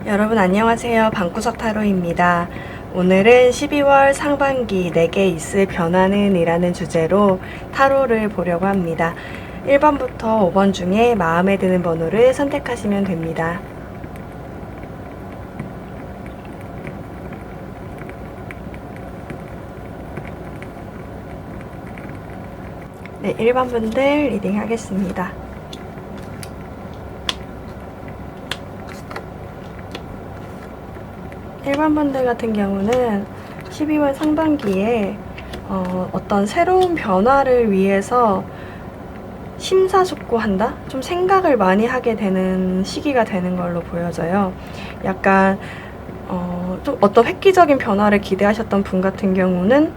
여러분 안녕하세요. 방구석 타로입니다. 오늘은 12월 상반기 내게 있을 변화는 이라는 주제로 타로를 보려고 합니다. 1번부터 5번 중에 마음에 드는 번호를 선택하시면 됩니다. 네, 1번 분들 리딩 하겠습니다. 1번 분들 같은 경우는 12월 상반기에 어떤 새로운 변화를 위해서 심사숙고한다? 좀 생각을 많이 하게 되는 시기가 되는 걸로 보여져요. 약간 좀 어떤 획기적인 변화를 기대하셨던 분 같은 경우는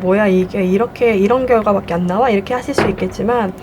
뭐야 이게 이런 결과밖에 안 나와? 이렇게 하실 수 있겠지만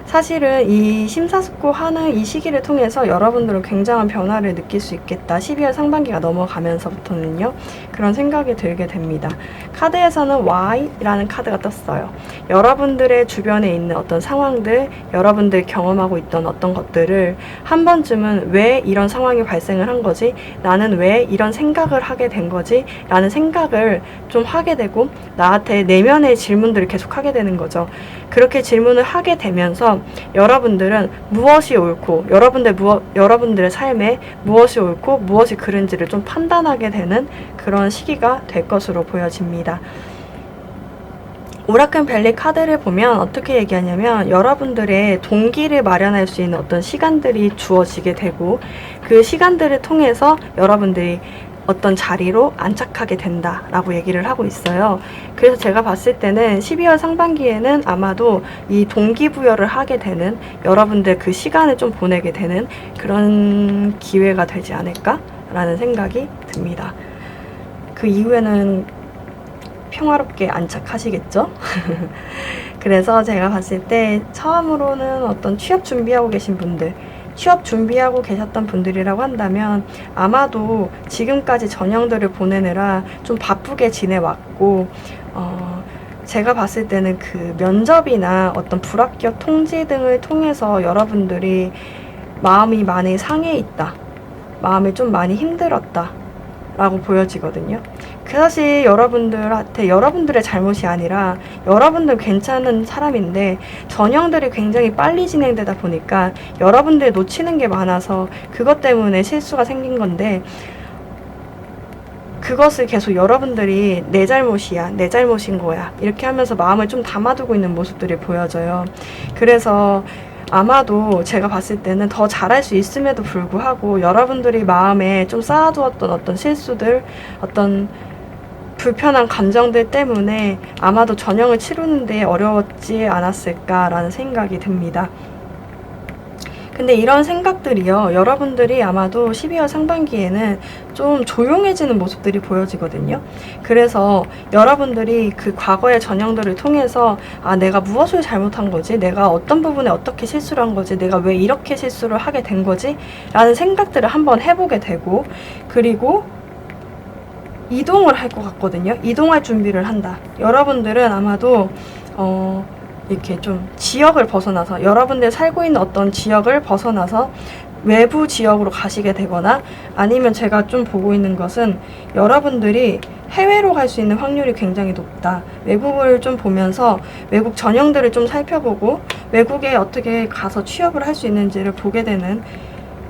사실은 이 심사숙고하는 이 시기를 통해서 여러분들은 굉장한 변화를 느낄 수 있겠다. 12월 상반기가 넘어가면서부터는요. 그런 생각이 들게 됩니다. 카드에서는 Y라는 카드가 떴어요. 여러분들의 주변에 있는 어떤 상황들, 여러분들 경험하고 있던 어떤 것들을 한 번쯤은 왜 이런 상황이 발생을 한 거지? 나는 왜 이런 생각을 하게 된 거지? 라는 생각을 좀 하게 되고 나한테 내면의 질문들을 계속 하게 되는 거죠. 그렇게 질문을 하게 되면서 여러분들은 무엇이 옳고 여러분들의 삶에 무엇이 옳고 무엇이 그른지를 좀 판단하게 되는 그런 시기가 될 것으로 보여집니다. 오라클 벨리 카드를 보면 어떻게 얘기하냐면 여러분들의 동기를 마련할 수 있는 어떤 시간들이 주어지게 되고 그 시간들을 통해서 여러분들이 어떤 자리로 안착하게 된다라고 얘기를 하고 있어요. 그래서 제가 봤을 때는 12월 상반기에는 아마도 이 동기부여를 하게 되는 여러분들 그 시간을 좀 보내게 되는 그런 기회가 되지 않을까라는 생각이 듭니다. 그 이후에는 평화롭게 안착하시겠죠? 그래서 제가 봤을 때 처음으로는 어떤 취업 준비하고 계신 분들 취업 준비하고 계셨던 분들이라고 한다면 아마도 지금까지 전형들을 보내느라 좀 바쁘게 지내왔고 제가 봤을 때는 그 면접이나 어떤 불합격 통지 등을 통해서 여러분들이 마음이 많이 상해 있다. 마음이 좀 많이 힘들었다. 라고 보여지거든요. 그 사실 여러분들한테 여러분들의 잘못이 아니라 여러분들 괜찮은 사람인데 전형들이 굉장히 빨리 진행되다 보니까 여러분들 놓치는 게 많아서 그것 때문에 실수가 생긴 건데 그것을 계속 여러분들이 내 잘못이야, 내 잘못인 거야 이렇게 하면서 마음을 좀 담아두고 있는 모습들이 보여져요. 그래서 아마도 제가 봤을 때는 더 잘할 수 있음에도 불구하고 여러분들이 마음에 좀 쌓아두었던 어떤 실수들, 어떤 불편한 감정들 때문에 아마도 전형을 치르는데 어려웠지 않았을까라는 생각이 듭니다. 근데 이런 생각들이요, 여러분들이 아마도 12월 상반기에는 좀 조용해지는 모습들이 보여지거든요. 그래서 여러분들이 그 과거의 전형들을 통해서 내가 무엇을 잘못한 거지? 내가 어떤 부분에 어떻게 실수를 한 거지? 내가 왜 이렇게 실수를 하게 된 거지? 라는 생각들을 한번 해보게 되고 그리고 이동을 할 것 같거든요. 이동할 준비를 한다. 여러분들은 아마도 이렇게 좀 지역을 벗어나서 여러분들 살고 있는 어떤 지역을 벗어나서 외부 지역으로 가시게 되거나 아니면 제가 좀 보고 있는 것은 여러분들이 해외로 갈 수 있는 확률이 굉장히 높다. 외국을 좀 보면서 외국 전형들을 좀 살펴보고 외국에 어떻게 가서 취업을 할 수 있는지를 보게 되는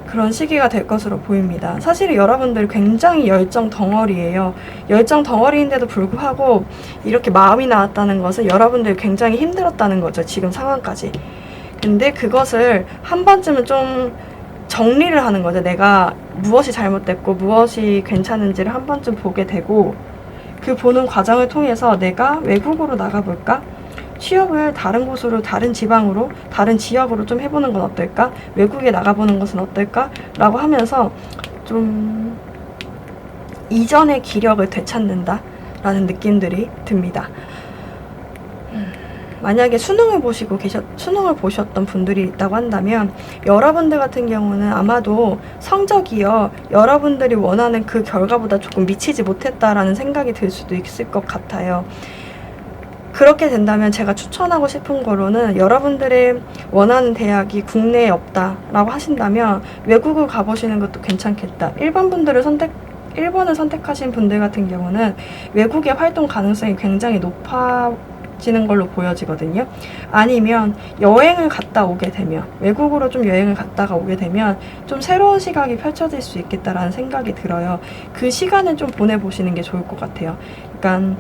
그런 시기가 될 것으로 보입니다. 사실 여러분들 굉장히 열정 덩어리예요. 열정 덩어리인데도 불구하고 이렇게 마음이 나왔다는 것은 여러분들 굉장히 힘들었다는 거죠. 지금 상황까지. 근데 그것을 한 번쯤은 좀 정리를 하는 거죠. 내가 무엇이 잘못됐고 무엇이 괜찮은지를 한 번쯤 보게 되고 그 보는 과정을 통해서 내가 외국으로 나가볼까? 취업을 다른 곳으로, 다른 지방으로, 다른 지역으로 좀 해보는 건 어떨까? 외국에 나가보는 것은 어떨까? 라고 하면서 좀 이전의 기력을 되찾는다 라는 느낌들이 듭니다. 만약에 수능을 보셨던 분들이 있다고 한다면 여러분들 같은 경우는 아마도 성적이요 여러분들이 원하는 그 결과보다 조금 미치지 못했다라는 생각이 들 수도 있을 것 같아요. 그렇게 된다면 제가 추천하고 싶은 거로는 여러분들의 원하는 대학이 국내에 없다라고 하신다면 외국을 가보시는 것도 괜찮겠다. 일본을 선택하신 분들 같은 경우는 외국의 활동 가능성이 굉장히 높아지는 걸로 보여지거든요. 아니면 여행을 갔다 오게 되면, 외국으로 좀 여행을 갔다가 오게 되면 좀 새로운 시각이 펼쳐질 수 있겠다라는 생각이 들어요. 그 시간을 좀 보내보시는 게 좋을 것 같아요. 그러니까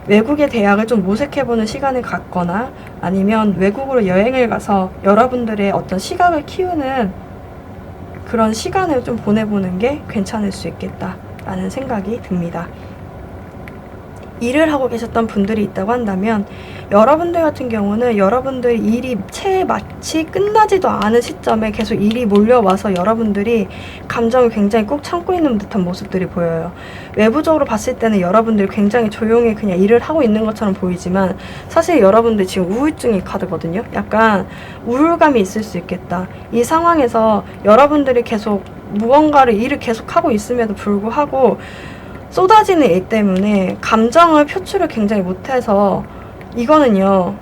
외국의 대학을 좀 모색해보는 시간을 갖거나 아니면 외국으로 여행을 가서 여러분들의 어떤 시각을 키우는 그런 시간을 좀 보내보는 게 괜찮을 수 있겠다라는 생각이 듭니다. 일을 하고 계셨던 분들이 있다고 한다면 여러분들 같은 경우는 여러분들 일이 채 마치 끝나지도 않은 시점에 계속 일이 몰려와서 여러분들이 감정을 굉장히 꾹 참고 있는 듯한 모습들이 보여요. 외부적으로 봤을 때는 여러분들 굉장히 조용히 그냥 일을 하고 있는 것처럼 보이지만 사실 여러분들 지금 우울증이 카드거든요. 약간 우울감이 있을 수 있겠다. 이 상황에서 여러분들이 계속 무언가를 일을 계속하고 있음에도 불구하고 쏟아지는 일 때문에 감정을 표출을 굉장히 못해서 이거는요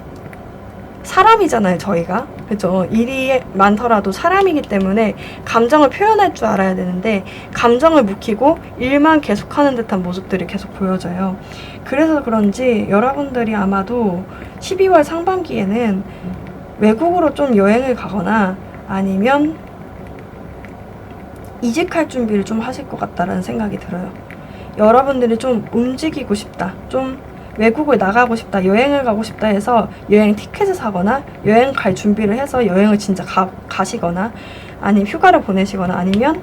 사람이잖아요 저희가 그죠 일이 많더라도 사람이기 때문에 감정을 표현할 줄 알아야 되는데 감정을 묵히고 일만 계속하는 듯한 모습들이 계속 보여져요. 그래서 그런지 여러분들이 아마도 12월 상반기에는 외국으로 좀 여행을 가거나 아니면 이직할 준비를 좀 하실 것 같다라는 생각이 들어요. 여러분들이 좀 움직이고 싶다, 좀 외국을 나가고 싶다, 여행을 가고 싶다 해서 여행 티켓을 사거나 여행 갈 준비를 해서 여행을 진짜 가시거나 아니면 휴가를 보내시거나 아니면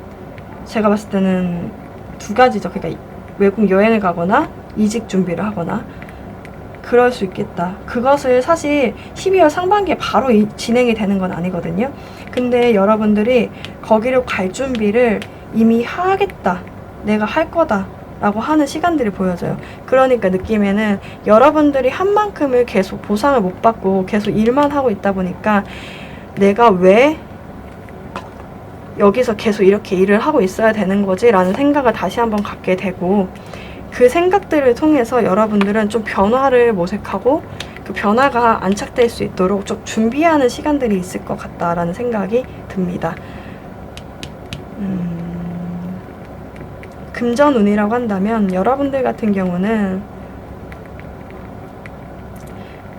제가 봤을 때는 두 가지죠. 그러니까 외국 여행을 가거나 이직 준비를 하거나 그럴 수 있겠다. 그것을 사실 12월 상반기에 바로 진행이 되는 건 아니거든요. 근데 여러분들이 거기로 갈 준비를 이미 하겠다, 내가 할 거다 라고 하는 시간들이 보여져요. 그러니까 느낌에는 여러분들이 한 만큼을 계속 보상을 못 받고 계속 일만 하고 있다 보니까 내가 왜 여기서 계속 이렇게 일을 하고 있어야 되는 거지? 라는 생각을 다시 한번 갖게 되고 그 생각들을 통해서 여러분들은 좀 변화를 모색하고 그 변화가 안착될 수 있도록 좀 준비하는 시간들이 있을 것 같다라는 생각이 듭니다. 금전운이라고 한다면 여러분들 같은 경우는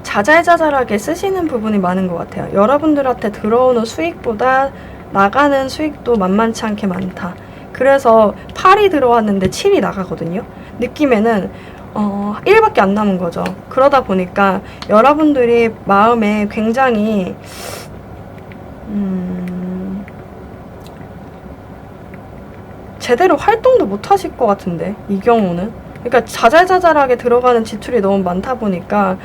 자잘자잘하게 쓰시는 부분이 많은 것 같아요. 여러분들한테 들어오는 수익보다 나가는 수익도 만만치 않게 많다. 그래서 8이 들어왔는데 7이 나가거든요. 느낌에는 1밖에 안 남은 거죠. 그러다 보니까 여러분들이 마음에 굉장히 제대로 활동도 못 하실 것 같은데 이 경우는 그러니까 자잘자잘하게 들어가는 지출이 너무 많다 보니까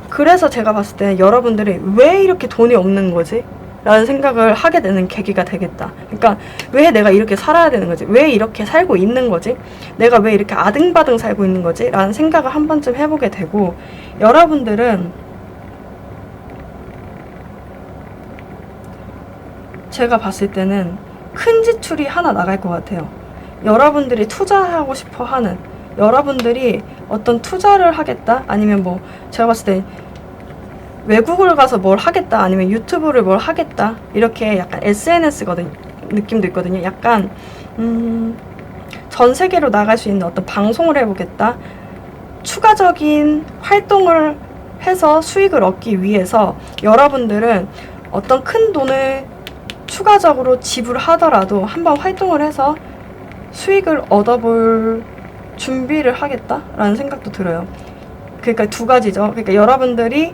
그래서 제가 봤을 때 여러분들이 왜 이렇게 돈이 없는 거지? 라는 생각을 하게 되는 계기가 되겠다. 그러니까 왜 내가 이렇게 살아야 되는 거지? 왜 이렇게 살고 있는 거지? 내가 왜 이렇게 아등바등 살고 있는 거지? 라는 생각을 한 번쯤 해보게 되고 여러분들은 제가 봤을 때는 큰 지출이 하나 나갈 것 같아요. 여러분들이 투자하고 싶어 하는 여러분들이 어떤 투자를 하겠다 아니면 뭐 제가 봤을 때 외국을 가서 뭘 하겠다 아니면 유튜브를 뭘 하겠다 이렇게 약간 SNS거든 느낌도 있거든요. 약간 전 세계로 나갈 수 있는 어떤 방송을 해보겠다, 추가적인 활동을 해서 수익을 얻기 위해서 여러분들은 어떤 큰 돈을 추가적으로 지불하더라도 한번 활동을 해서 수익을 얻어볼 준비를 하겠다라는 생각도 들어요. 그러니까 두 가지죠. 그러니까 여러분들이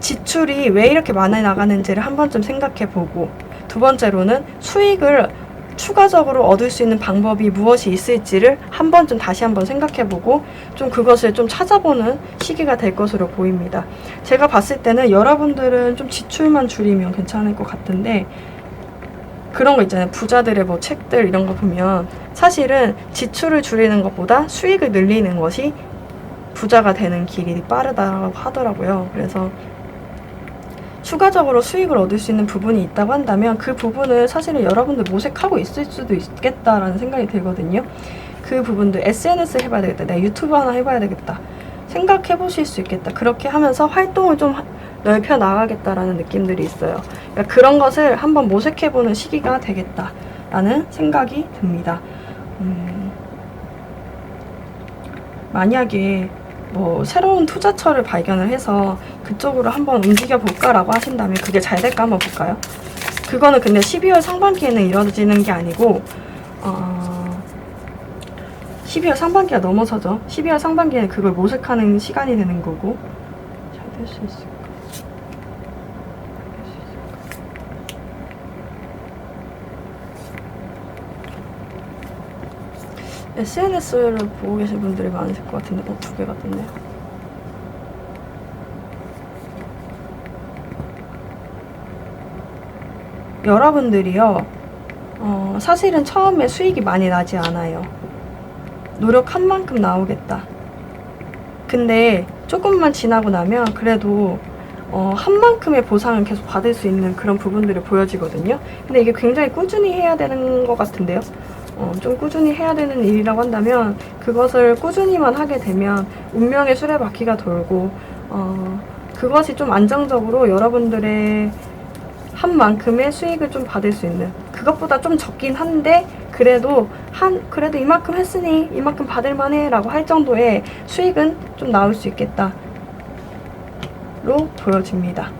지출이 왜 이렇게 많이 나가는지를 한 번쯤 생각해보고 두 번째로는 수익을 추가적으로 얻을 수 있는 방법이 무엇이 있을지를 한 번쯤 다시 한번 생각해보고 좀 그것을 좀 찾아보는 시기가 될 것으로 보입니다. 제가 봤을 때는 여러분들은 좀 지출만 줄이면 괜찮을 것 같은데 그런 거 있잖아요. 부자들의 뭐 책들 이런 거 보면 사실은 지출을 줄이는 것보다 수익을 늘리는 것이 부자가 되는 길이 빠르다고 하더라고요. 그래서 추가적으로 수익을 얻을 수 있는 부분이 있다고 한다면 그 부분을 사실은 여러분들 모색하고 있을 수도 있겠다라는 생각이 들거든요. 그 부분도 SNS 해봐야 되겠다, 내가 유튜브 하나 해봐야 되겠다, 생각해 보실 수 있겠다. 그렇게 하면서 활동을 좀 넓혀 나가겠다라는 느낌들이 있어요. 그러니까 그런 것을 한번 모색해 보는 시기가 되겠다라는 생각이 듭니다. 만약에 뭐 새로운 투자처를 발견을 해서 그쪽으로 한번 움직여 볼까라고 하신다면 그게 잘 될까 한번 볼까요? 그거는 근데 12월 상반기에는 이루어지는 게 아니고 12월 상반기가 넘어서죠. 12월 상반기에는 그걸 모색하는 시간이 되는 거고. 잘 될 수 있을까? SNS를 보고 계신 분들이 많으실 것 같은데, 2개가 떴네요. 여러분들이요, 사실은 처음에 수익이 많이 나지 않아요. 노력한 만큼 나오겠다. 근데 조금만 지나고 나면 그래도 한 만큼의 보상을 계속 받을 수 있는 그런 부분들이 보여지거든요. 근데 이게 굉장히 꾸준히 해야 되는 것 같은데요. 좀 꾸준히 해야 되는 일이라고 한다면 그것을 꾸준히만 하게 되면 운명의 수레바퀴가 돌고 그것이 좀 안정적으로 여러분들의 한 만큼의 수익을 좀 받을 수 있는, 그것보다 좀 적긴 한데 그래도 이만큼 했으니 이만큼 받을 만해 라고 할 정도의 수익은 좀 나올 수 있겠다 로 보여집니다.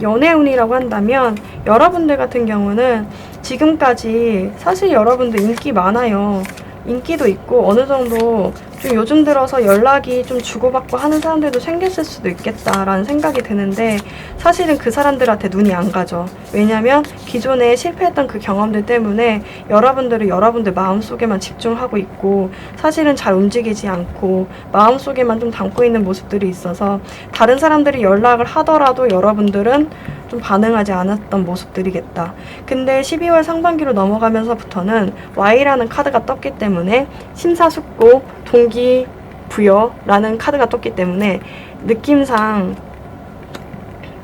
연애운이라고 한다면 여러분들 같은 경우는 지금까지 사실 여러분들 인기 많아요. 인기도 있고 어느 정도 좀 요즘 들어서 연락이 좀 주고받고 하는 사람들도 생겼을 수도 있겠다라는 생각이 드는데 사실은 그 사람들한테 눈이 안 가죠. 왜냐면 기존에 실패했던 그 경험들 때문에 여러분들은 여러분들 마음속에만 집중하고 있고 사실은 잘 움직이지 않고 마음속에만 좀 담고 있는 모습들이 있어서 다른 사람들이 연락을 하더라도 여러분들은 좀 반응하지 않았던 모습들이겠다. 근데 12월 상반기로 넘어가면서부터는 Y라는 카드가 떴기 때문에 심사숙고, 동기부여라는 카드가 떴기 때문에 느낌상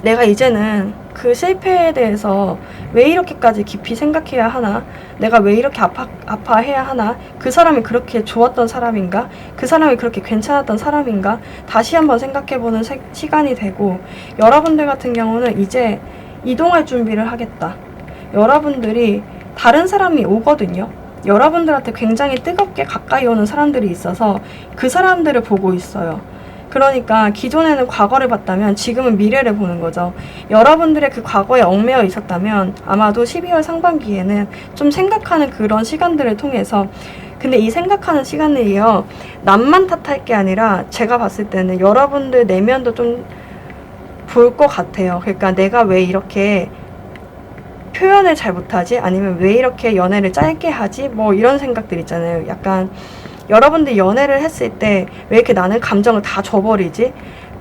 내가 이제는 그 실패에 대해서 왜 이렇게까지 깊이 생각해야 하나? 내가 왜 이렇게 아파해야 하나? 그 사람이 그렇게 좋았던 사람인가? 그 사람이 그렇게 괜찮았던 사람인가? 다시 한번 생각해보는 시간이 되고 여러분들 같은 경우는 이제 이동할 준비를 하겠다. 여러분들이 다른 사람이 오거든요. 여러분들한테 굉장히 뜨겁게 가까이 오는 사람들이 있어서 그 사람들을 보고 있어요. 그러니까 기존에는 과거를 봤다면 지금은 미래를 보는 거죠. 여러분들의 그 과거에 얽매여 있었다면 아마도 12월 상반기에는 좀 생각하는 그런 시간들을 통해서, 근데 이 생각하는 시간을요 남만 탓할 게 아니라 제가 봤을 때는 여러분들 내면도 좀 볼 것 같아요. 그러니까 내가 왜 이렇게 표현을 잘 못하지? 아니면 왜 이렇게 연애를 짧게 하지? 뭐 이런 생각들 있잖아요. 약간 여러분들이 연애를 했을 때 왜 이렇게 나는 감정을 다 줘버리지?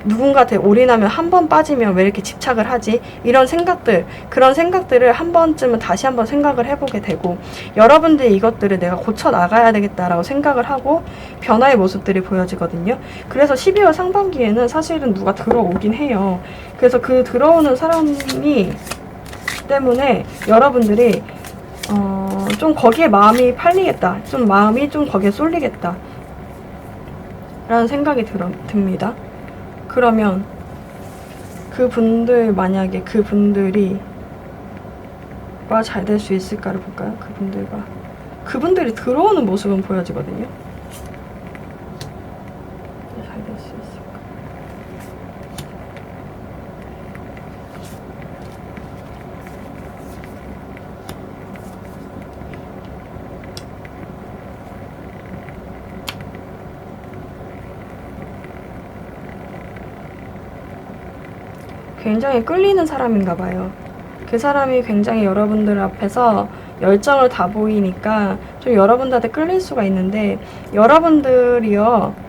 누군가한테 올인하면 한 번 빠지면 왜 이렇게 집착을 하지? 이런 생각들, 그런 생각들을 한 번쯤은 다시 한번 생각을 해보게 되고 여러분들이 이것들을 내가 고쳐 나가야 되겠다라고 생각을 하고 변화의 모습들이 보여지거든요. 그래서 12월 상반기에는 사실은 누가 들어오긴 해요. 그래서 그 들어오는 사람이 때문에 여러분들이 좀 거기에 마음이 팔리겠다. 좀 마음이 좀 거기에 쏠리겠다. 라는 생각이 듭니다. 그러면 그분들, 만약에 그분들이 잘 될 수 있을까를 볼까요? 그분들이 들어오는 모습은 보여지거든요. 잘 될 수 있을까? 굉장히 끌리는 사람인가 봐요. 그 사람이 굉장히 여러분들 앞에서 열정을 다 보이니까 좀 여러분들한테 끌릴 수가 있는데 여러분들이요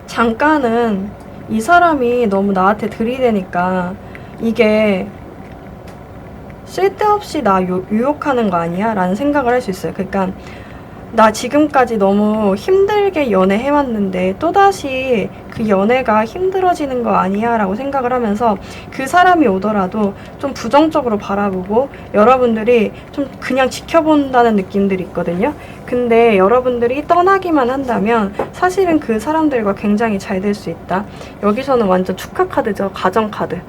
잠깐은 이 사람이 너무 나한테 들이대니까 이게 쓸데없이 나 유혹하는 거 아니야? 라는 생각을 할 수 있어요. 그러니까 나 지금까지 너무 힘들게 연애해왔는데 또다시 그 연애가 힘들어지는 거 아니야? 라고 생각을 하면서 그 사람이 오더라도 좀 부정적으로 바라보고 여러분들이 좀 그냥 지켜본다는 느낌들이 있거든요. 근데 여러분들이 떠나기만 한다면 사실은 그 사람들과 굉장히 잘 될 수 있다. 여기서는 완전 축하 카드죠. 가정 카드.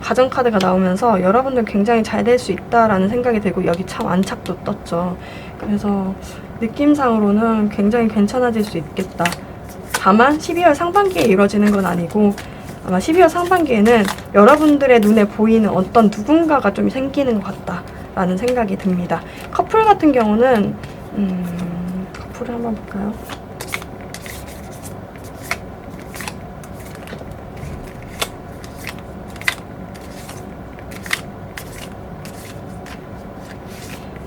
가정 카드가 나오면서 여러분들 굉장히 잘 될 수 있다라는 생각이 들고 여기 참 안착도 떴죠. 그래서 느낌상으로는 굉장히 괜찮아질 수 있겠다. 다만 12월 상반기에 이루어지는 건 아니고 아마 12월 상반기에는 여러분들의 눈에 보이는 어떤 누군가가 좀 생기는 것 같다라는 생각이 듭니다. 커플 같은 경우는 커플을 한번 볼까요?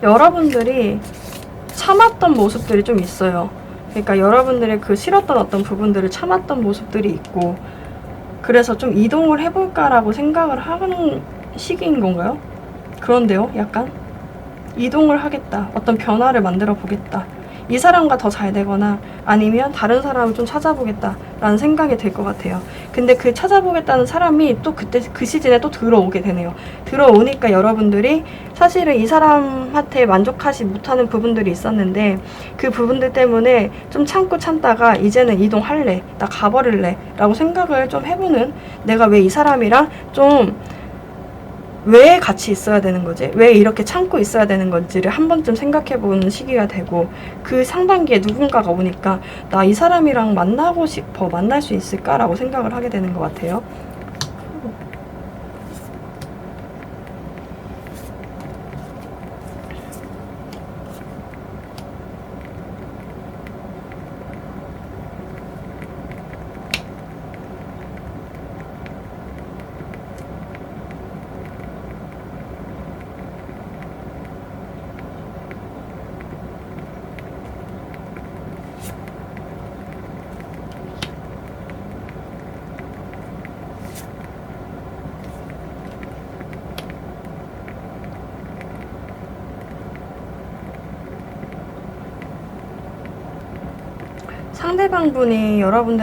여러분들이 참았던 모습들이 좀 있어요. 그러니까 여러분들의 그 싫었던 어떤 부분들을 참았던 모습들이 있고 그래서 좀 이동을 해볼까라고 생각을 하는 시기인 건가요? 그런데요, 약간 이동을 하겠다. 어떤 변화를 만들어 보겠다. 이 사람과 더 잘 되거나 아니면 다른 사람을 좀 찾아보겠다라는 생각이 들 것 같아요. 근데 그 찾아보겠다는 사람이 또 그때 그 시즌에 또 들어오게 되네요. 들어오니까 여러분들이 사실은 이 사람한테 만족하지 못하는 부분들이 있었는데 그 부분들 때문에 좀 참고 참다가 이제는 이동할래, 나 가버릴래 라고 생각을 좀 해보는, 내가 왜 이 사람이랑 좀 왜 같이 있어야 되는 거지? 왜 이렇게 참고 있어야 되는 건지를 한 번쯤 생각해보는 시기가 되고 그 상반기에 누군가가 오니까 나 이 사람이랑 만나고 싶어, 만날 수 있을까라고 생각을 하게 되는 것 같아요.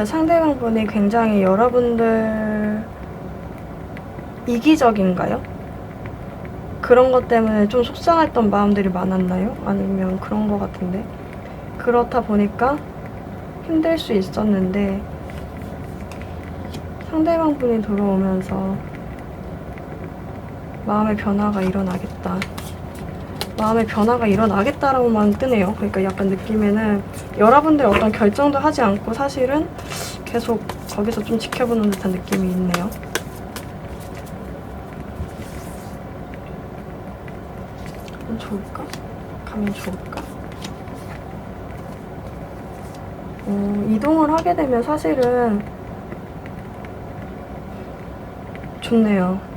상대방분이 굉장히 여러분들 이기적인가요? 그런 것 때문에 좀 속상했던 마음들이 많았나요? 아니면 그런 것 같은데. 그렇다 보니까 힘들 수 있었는데 상대방분이 들어오면서 마음의 변화가 일어나겠다. 마음의 변화가 일어나겠다라고만 뜨네요. 그러니까 약간 느낌에는 여러분들 어떤 결정도 하지 않고 사실은 계속 거기서 좀 지켜보는 듯한 느낌이 있네요. 가면 좋을까? 가면 좋을까? 이동을 하게 되면 사실은 좋네요.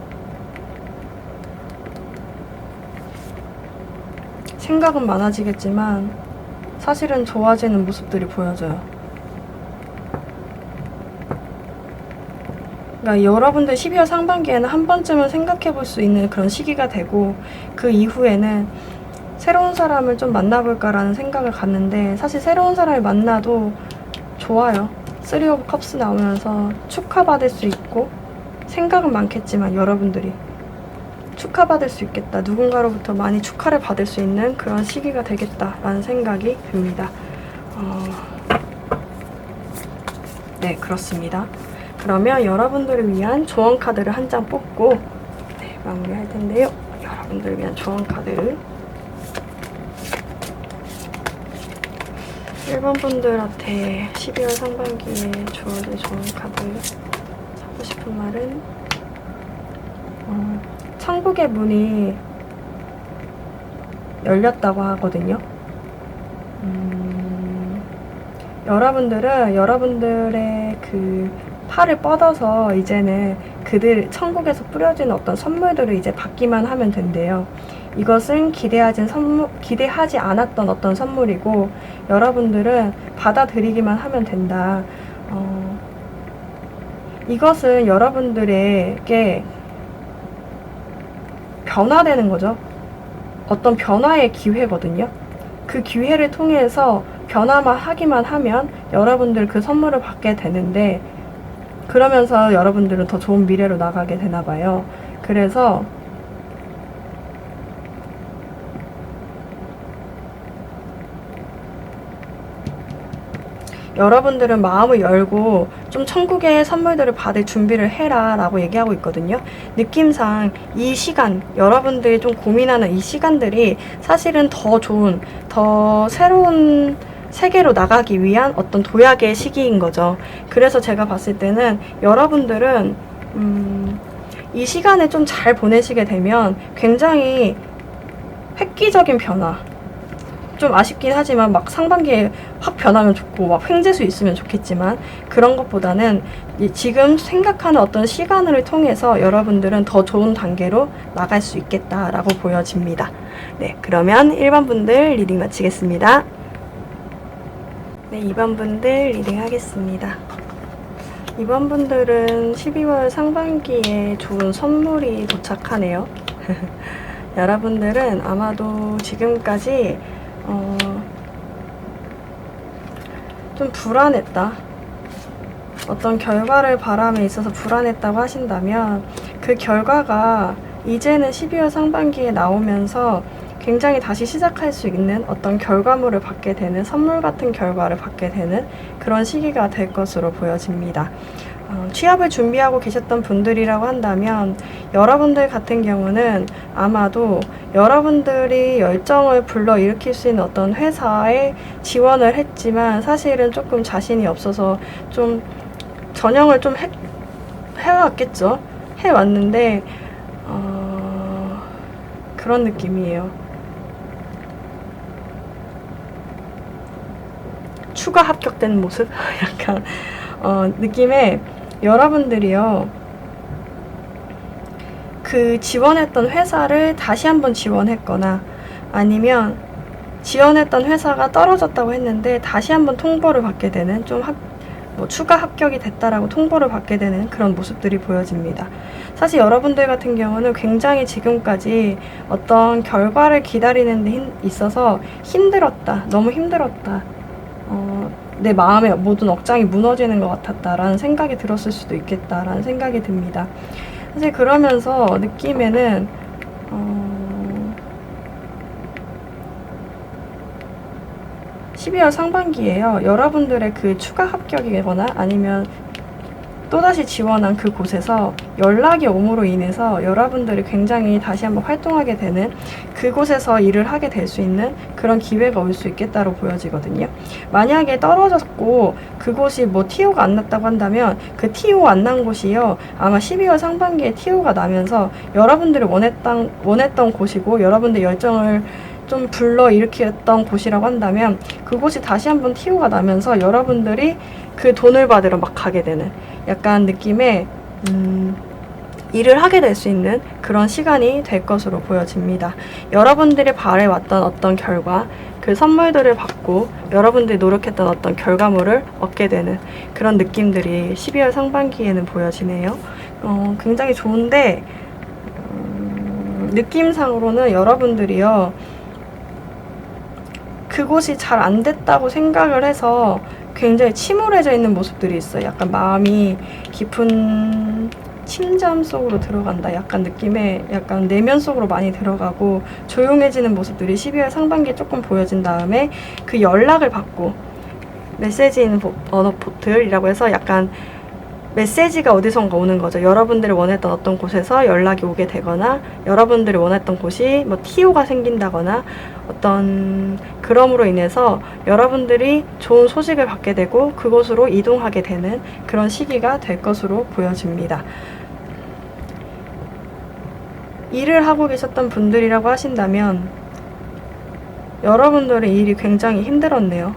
생각은 많아지겠지만 사실은 좋아지는 모습들이 보여져요. 그러니까 여러분들 12월 상반기에는 한 번쯤은 생각해 볼 수 있는 그런 시기가 되고 그 이후에는 새로운 사람을 좀 만나볼까라는 생각을 갖는데 사실 새로운 사람을 만나도 좋아요. 3 오브 컵스 나오면서 축하받을 수 있고 생각은 많겠지만 여러분들이 축하받을 수 있겠다. 누군가로부터 많이 축하를 받을 수 있는 그런 시기가 되겠다라는 생각이 듭니다. 네, 그렇습니다. 그러면 여러분들을 위한 조언 카드를 한 장 뽑고 네, 마무리할 텐데요. 여러분들을 위한 조언 카드 1번 분들한테 12월 상반기에 주어질 조언 카드 하고 싶은 말은 천국의 문이 열렸다고 하거든요. 여러분들은 여러분들의 그 팔을 뻗어서 이제는 천국에서 뿌려진 어떤 선물들을 이제 받기만 하면 된대요. 이것은 기대하지 않았던 어떤 선물이고 여러분들은 받아들이기만 하면 된다. 이것은 여러분들에게 변화되는 거죠. 어떤 변화의 기회거든요. 그 기회를 통해서 변화만 하기만 하면 여러분들 그 선물을 받게 되는데, 그러면서 여러분들은 더 좋은 미래로 나가게 되나 봐요. 그래서 여러분들은 마음을 열고 좀 천국의 선물들을 받을 준비를 해라 라고 얘기하고 있거든요. 느낌상 이 시간, 여러분들이 좀 고민하는 이 시간들이 사실은 더 좋은, 더 새로운 세계로 나가기 위한 어떤 도약의 시기인 거죠. 그래서 제가 봤을 때는 여러분들은 이 시간을 좀 잘 보내시게 되면 굉장히 획기적인 변화, 좀 아쉽긴 하지만 막 상반기에 확 변하면 좋고 막 횡재수 있으면 좋겠지만, 그런 것보다는 지금 생각하는 어떤 시간을 통해서 여러분들은 더 좋은 단계로 나갈 수 있겠다라고 보여집니다. 네, 그러면 1번 분들 리딩 마치겠습니다. 네, 2번 분들 리딩 하겠습니다. 2번 분들은 12월 상반기에 좋은 선물이 도착하네요. 여러분들은 아마도 지금까지 좀 불안했다, 어떤 결과를 바람에 있어서 불안했다고 하신다면, 그 결과가 이제는 12월 상반기에 나오면서 굉장히 다시 시작할 수 있는 어떤 결과물을 받게 되는, 선물 같은 결과를 받게 되는 그런 시기가 될 것으로 보여집니다. 취업을 준비하고 계셨던 분들이라고 한다면, 여러분들 같은 경우는 아마도 여러분들이 열정을 불러일으킬 수 있는 어떤 회사에 지원을 했지만 사실은 조금 자신이 없어서 좀 전형을 좀 해왔겠죠. 해왔는데 그런 느낌이에요. 추가 합격된 모습? 약간 느낌에, 여러분들이요, 그 지원했던 회사를 다시 한번 지원했거나, 아니면 지원했던 회사가 떨어졌다고 했는데 다시 한번 통보를 받게 되는, 추가 합격이 됐다라고 통보를 받게 되는 그런 모습들이 보여집니다. 사실 여러분들 같은 경우는 굉장히 지금까지 어떤 결과를 기다리는 데 있어서 힘들었다, 너무 힘들었다, 내 마음의 모든 억장이 무너지는 것 같았다라는 생각이 들었을 수도 있겠다라는 생각이 듭니다. 사실 그러면서 느낌에는 12월 상반기에요, 여러분들의 그 추가 합격이거나 아니면 또다시 지원한 그 곳에서 연락이 옴으로 인해서 여러분들이 굉장히 다시 한번 활동하게 되는, 그곳에서 일을 하게 될 수 있는 그런 기회가 올 수 있겠다고 보여지거든요. 만약에 떨어졌고 그곳이 뭐 TO가 안 났다고 한다면, 그 TO 안 난 곳이요, 아마 12월 상반기에 TO가 나면서 여러분들이 원했던 곳이고 여러분들 열정을 좀 불러일으켰던 곳이라고 한다면, 그곳이 다시 한번 TO가 나면서 여러분들이 그 돈을 받으러 막 가게 되는 약간 느낌의 일을 하게 될 수 있는 그런 시간이 될 것으로 보여집니다. 여러분들이 바래왔던 어떤 결과, 그 선물들을 받고 여러분들이 노력했던 어떤 결과물을 얻게 되는 그런 느낌들이 12월 상반기에는 보여지네요. 굉장히 좋은데, 느낌상으로는 여러분들이요, 그곳이 잘 안 됐다고 생각을 해서 굉장히 침울해져 있는 모습들이 있어요. 약간 마음이 깊은 침잠 속으로 들어간다, 약간 느낌에, 약간 내면 속으로 많이 들어가고 조용해지는 모습들이 12월 상반기에 조금 보여진 다음에, 그 연락을 받고, 메시지 인 언어 포틀이라고 해서 약간 메시지가 어디선가 오는 거죠. 여러분들이 원했던 어떤 곳에서 연락이 오게 되거나, 여러분들이 원했던 곳이 뭐 TO가 생긴다거나, 어떤 그럼으로 인해서 여러분들이 좋은 소식을 받게 되고 그곳으로 이동하게 되는 그런 시기가 될 것으로 보여집니다. 일을 하고 계셨던 분들이라고 하신다면 여러분들의 일이 굉장히 힘들었네요.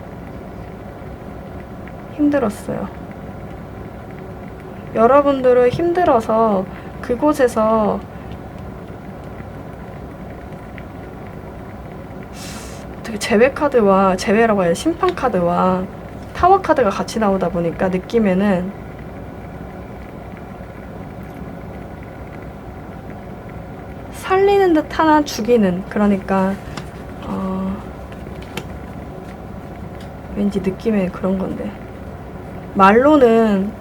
힘들었어요. 여러분들은 힘들어서 그곳에서 어떻게 제외라고 해야 심판 카드와 타워 카드가 같이 나오다 보니까 느낌에는 살리는 듯 하나 죽이는, 그러니까 왠지 느낌에 그런 건데, 말로는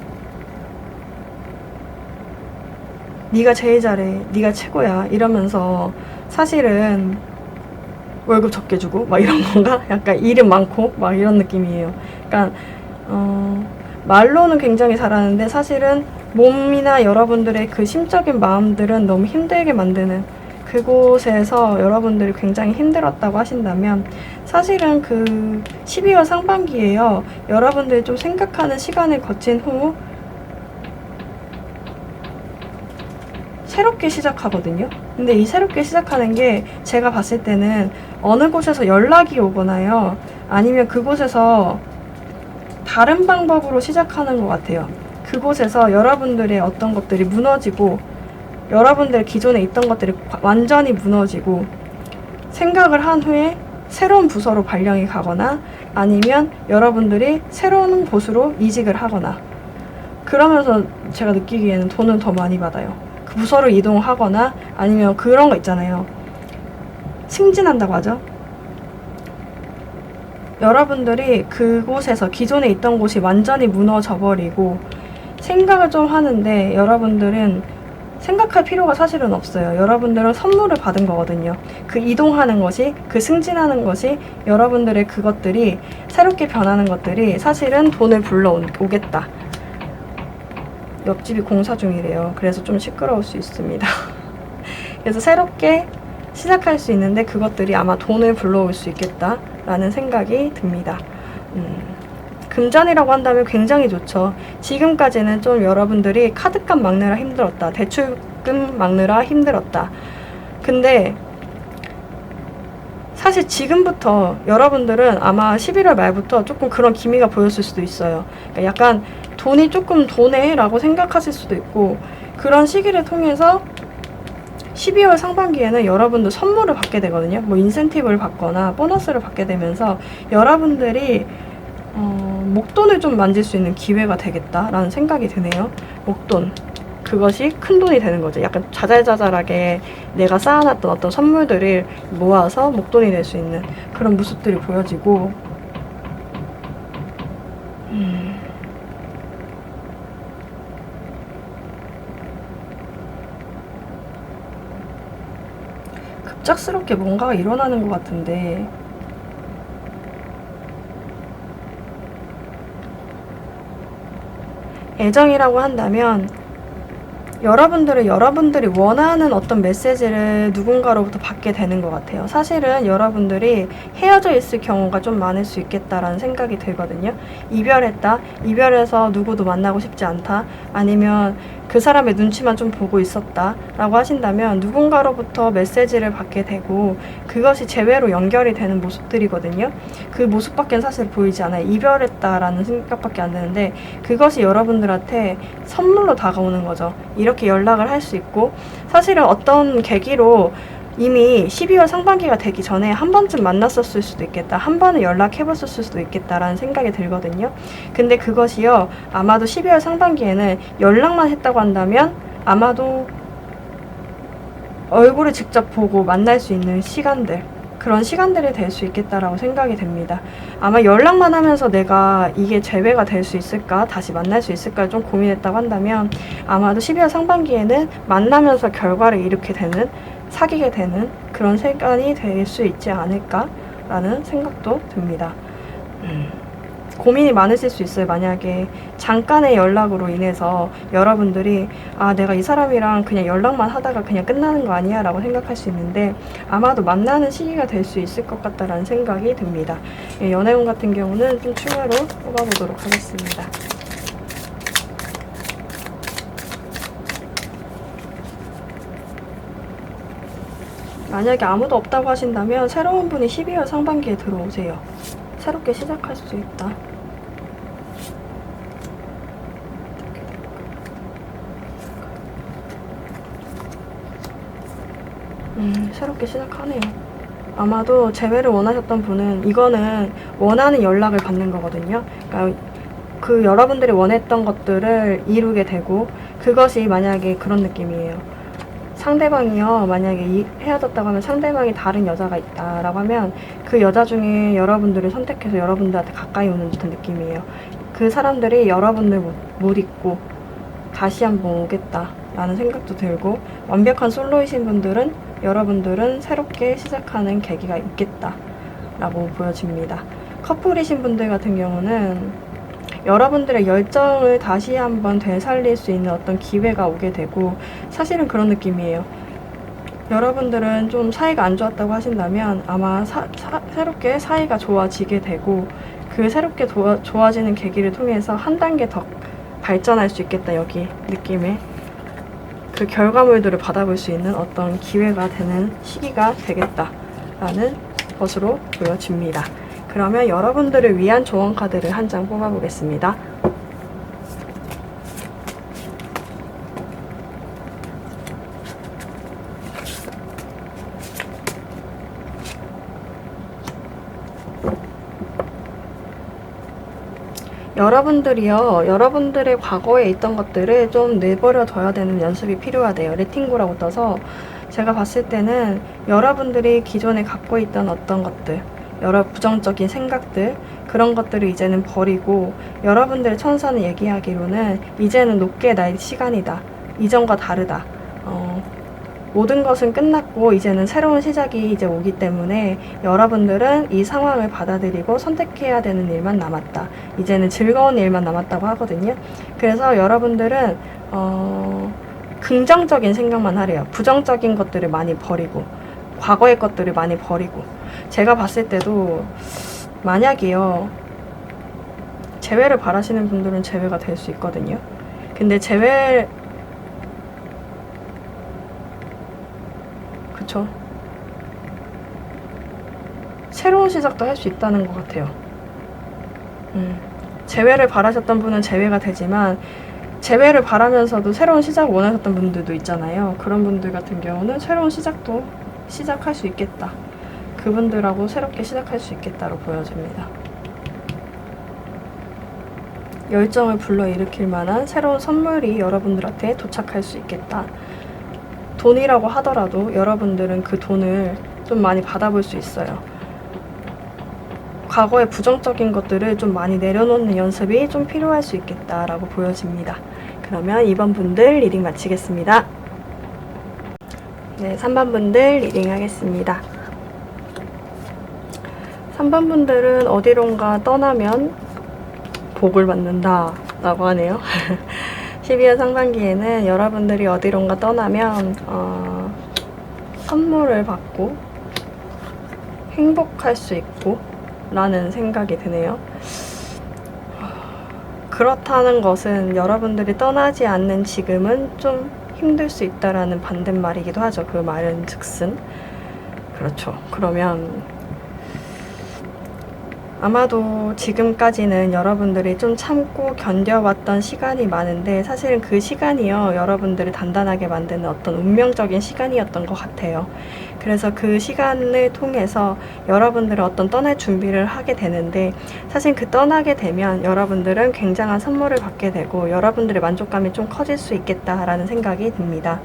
네가 제일 잘해, 네가 최고야 이러면서 사실은 월급 적게 주고 막 이런 건가? 약간 일은 많고 막 이런 느낌이에요. 그러니까 말로는 굉장히 잘하는데 사실은 몸이나 여러분들의 그 심적인 마음들은 너무 힘들게 만드는, 그곳에서 여러분들이 굉장히 힘들었다고 하신다면 사실은 그 12월 상반기에요. 여러분들이 좀 생각하는 시간을 거친 후 새롭게 시작하거든요. 근데 이 새롭게 시작하는 게 제가 봤을 때는 어느 곳에서 연락이 오거나요, 아니면 그곳에서 다른 방법으로 시작하는 것 같아요. 그곳에서 여러분들의 어떤 것들이 무너지고, 여러분들 기존에 있던 것들이 완전히 무너지고, 생각을 한 후에 새로운 부서로 발령이 가거나, 아니면 여러분들이 새로운 곳으로 이직을 하거나, 그러면서 제가 느끼기에는 돈을 더 많이 받아요. 그 부서로 이동하거나, 아니면 그런 거 있잖아요, 승진한다고 하죠. 여러분들이 그곳에서 기존에 있던 곳이 완전히 무너져 버리고 생각을 좀 하는데, 여러분들은 생각할 필요가 사실은 없어요. 여러분들은 선물을 받은 거거든요. 그 이동하는 것이, 그 승진하는 것이, 여러분들의 그것들이, 새롭게 변하는 것들이 사실은 돈을 불러오겠다. 옆집이 공사 중이래요. 그래서 좀 시끄러울 수 있습니다. 그래서 새롭게 시작할 수 있는데 그것들이 아마 돈을 불러올 수 있겠다라는 생각이 듭니다. 금전이라고 한다면 굉장히 좋죠. 지금까지는 좀 여러분들이 카드값 막느라 힘들었다, 대출금 막느라 힘들었다. 근데 사실 지금부터 여러분들은 아마 11월 말부터 조금 그런 기미가 보였을 수도 있어요. 그러니까 약간 돈이 조금 도네 라고 생각하실 수도 있고, 그런 시기를 통해서 12월 상반기에는 여러분들 선물을 받게 되거든요. 뭐 인센티브를 받거나 보너스를 받게 되면서 여러분들이 목돈을 좀 만질 수 있는 기회가 되겠다라는 생각이 드네요. 목돈. 그것이 큰 돈이 되는 거죠. 약간 자잘자잘하게 내가 쌓아놨던 어떤 선물들을 모아서 목돈이 될 수 있는 그런 모습들이 보여지고, 갑작스럽게 뭔가가 일어나는 것 같은데, 애정이라고 한다면 여러분들이 원하는 어떤 메시지를 누군가로부터 받게 되는 것 같아요. 사실은 여러분들이 헤어져 있을 경우가 좀 많을 수 있겠다라는 생각이 들거든요. 이별했다, 이별해서 누구도 만나고 싶지 않다, 아니면 그 사람의 눈치만 좀 보고 있었다 라고 하신다면 누군가로부터 메시지를 받게 되고, 그것이 재회로 연결이 되는 모습들이거든요. 그 모습밖에 사실 보이지 않아요. 이별했다라는 생각밖에 안 드는데 그것이 여러분들한테 선물로 다가오는 거죠. 이렇게 연락을 할 수 있고, 사실은 어떤 계기로 이미 12월 상반기가 되기 전에 한 번쯤 만났었을 수도 있겠다, 한 번은 연락해봤을 수도 있겠다라는 생각이 들거든요. 근데 그것이요, 아마도 12월 상반기에는 연락만 했다고 한다면 아마도 얼굴을 직접 보고 만날 수 있는 시간들, 그런 시간들이 될 수 있겠다라고 생각이 됩니다. 아마 연락만 하면서 내가 이게 재회가 될 수 있을까, 다시 만날 수 있을까 좀 고민했다고 한다면 아마도 12월 상반기에는 만나면서 결과를 이렇게 되는, 사귀게 되는 그런 시간이 될 수 있지 않을까라는 생각도 듭니다. 고민이 많으실 수 있어요. 만약에 잠깐의 연락으로 인해서 여러분들이 내가 이 사람이랑 그냥 연락만 하다가 그냥 끝나는 거 아니야 라고 생각할 수 있는데, 아마도 만나는 시기가 될 수 있을 것 같다라는 생각이 듭니다. 연애운 같은 경우는 좀 추가로 뽑아보도록 하겠습니다. 만약에 아무도 없다고 하신다면 새로운 분이 12월 상반기에 들어오세요. 새롭게 시작할 수 있다. 새롭게 시작하네요. 아마도 재회를 원하셨던 분은, 이거는 원하는 연락을 받는 거거든요. 그러니까 그 여러분들이 원했던 것들을 이루게 되고, 그것이 만약에 그런 느낌이에요. 상대방이요, 만약에 헤어졌다고 하면 상대방이 다른 여자가 있다라고 하면 그 여자 중에 여러분들을 선택해서 여러분들한테 가까이 오는 듯한 느낌이에요. 그 사람들이 여러분들 못 잊고 다시 한번 오겠다라는 생각도 들고, 완벽한 솔로이신 분들은 여러분들은 새롭게 시작하는 계기가 있겠다라고 보여집니다. 커플이신 분들 같은 경우는 여러분들의 열정을 다시 한번 되살릴 수 있는 어떤 기회가 오게 되고, 사실은 그런 느낌이에요. 여러분들은 좀 사이가 안 좋았다고 하신다면 아마 새롭게 사이가 좋아지게 되고, 그 새롭게 좋아지는 계기를 통해서 한 단계 더 발전할 수 있겠다, 여기 느낌에 그 결과물들을 받아볼 수 있는 어떤 기회가 되는 시기가 되겠다라는 것으로 보여집니다. 그러면 여러분들을 위한 조언 카드를 한 장 뽑아보겠습니다. 여러분들이요, 여러분들의 과거에 있던 것들을 좀 내버려둬야 되는 연습이 필요하대요. 레팅고라고 떠서 제가 봤을 때는 여러분들이 기존에 갖고 있던 어떤 것들, 여러 부정적인 생각들, 그런 것들을 이제는 버리고, 여러분들의 천사는 얘기하기로는 이제는 높게 날 시간이다. 이전과 다르다. 모든 것은 끝났고 이제는 새로운 시작이 이제 오기 때문에 여러분들은 이 상황을 받아들이고 선택해야 되는 일만 남았다. 이제는 즐거운 일만 남았다고 하거든요. 그래서 여러분들은 긍정적인 생각만 하래요. 부정적인 것들을 많이 버리고, 과거의 것들을 많이 버리고. 제가 봤을 때도 만약이요, 재회를 바라시는 분들은 재회가 될 수 있거든요. 근데 그쵸? 새로운 시작도 할 수 있다는 것 같아요. 재회를 바라셨던 분은 재회가 되지만, 재회를 바라면서도 새로운 시작을 원하셨던 분들도 있잖아요. 그런 분들 같은 경우는 새로운 시작도 시작할 수 있겠다. 그분들하고 새롭게 시작할 수 있겠다로 보여집니다. 열정을 불러일으킬 만한 새로운 선물이 여러분들한테 도착할 수 있겠다. 돈이라고 하더라도 여러분들은 그 돈을 좀 많이 받아볼 수 있어요. 과거의 부정적인 것들을 좀 많이 내려놓는 연습이 좀 필요할 수 있겠다라고 보여집니다. 그러면 2번 분들 리딩 마치겠습니다. 네, 3번 분들 리딩 하겠습니다. 3번 분들은 어디론가 떠나면 복을 받는다 라고 하네요. 12월 상반기에는 여러분들이 어디론가 떠나면 선물을 받고 행복할 수 있고 라는 생각이 드네요. 그렇다는 것은 여러분들이 떠나지 않는 지금은 좀 힘들 수 있다라는 반대말이기도 하죠. 그 말은 즉슨. 그렇죠. 그러면 아마도 지금까지는 여러분들이 좀 참고 견뎌왔던 시간이 많은데, 사실은 그 시간이요, 여러분들을 단단하게 만드는 어떤 운명적인 시간이었던 것 같아요. 그래서 그 시간을 통해서 여러분들은 어떤 떠날 준비를 하게 되는데, 사실 그 떠나게 되면 여러분들은 굉장한 선물을 받게 되고 여러분들의 만족감이 좀 커질 수 있겠다라는 생각이 듭니다.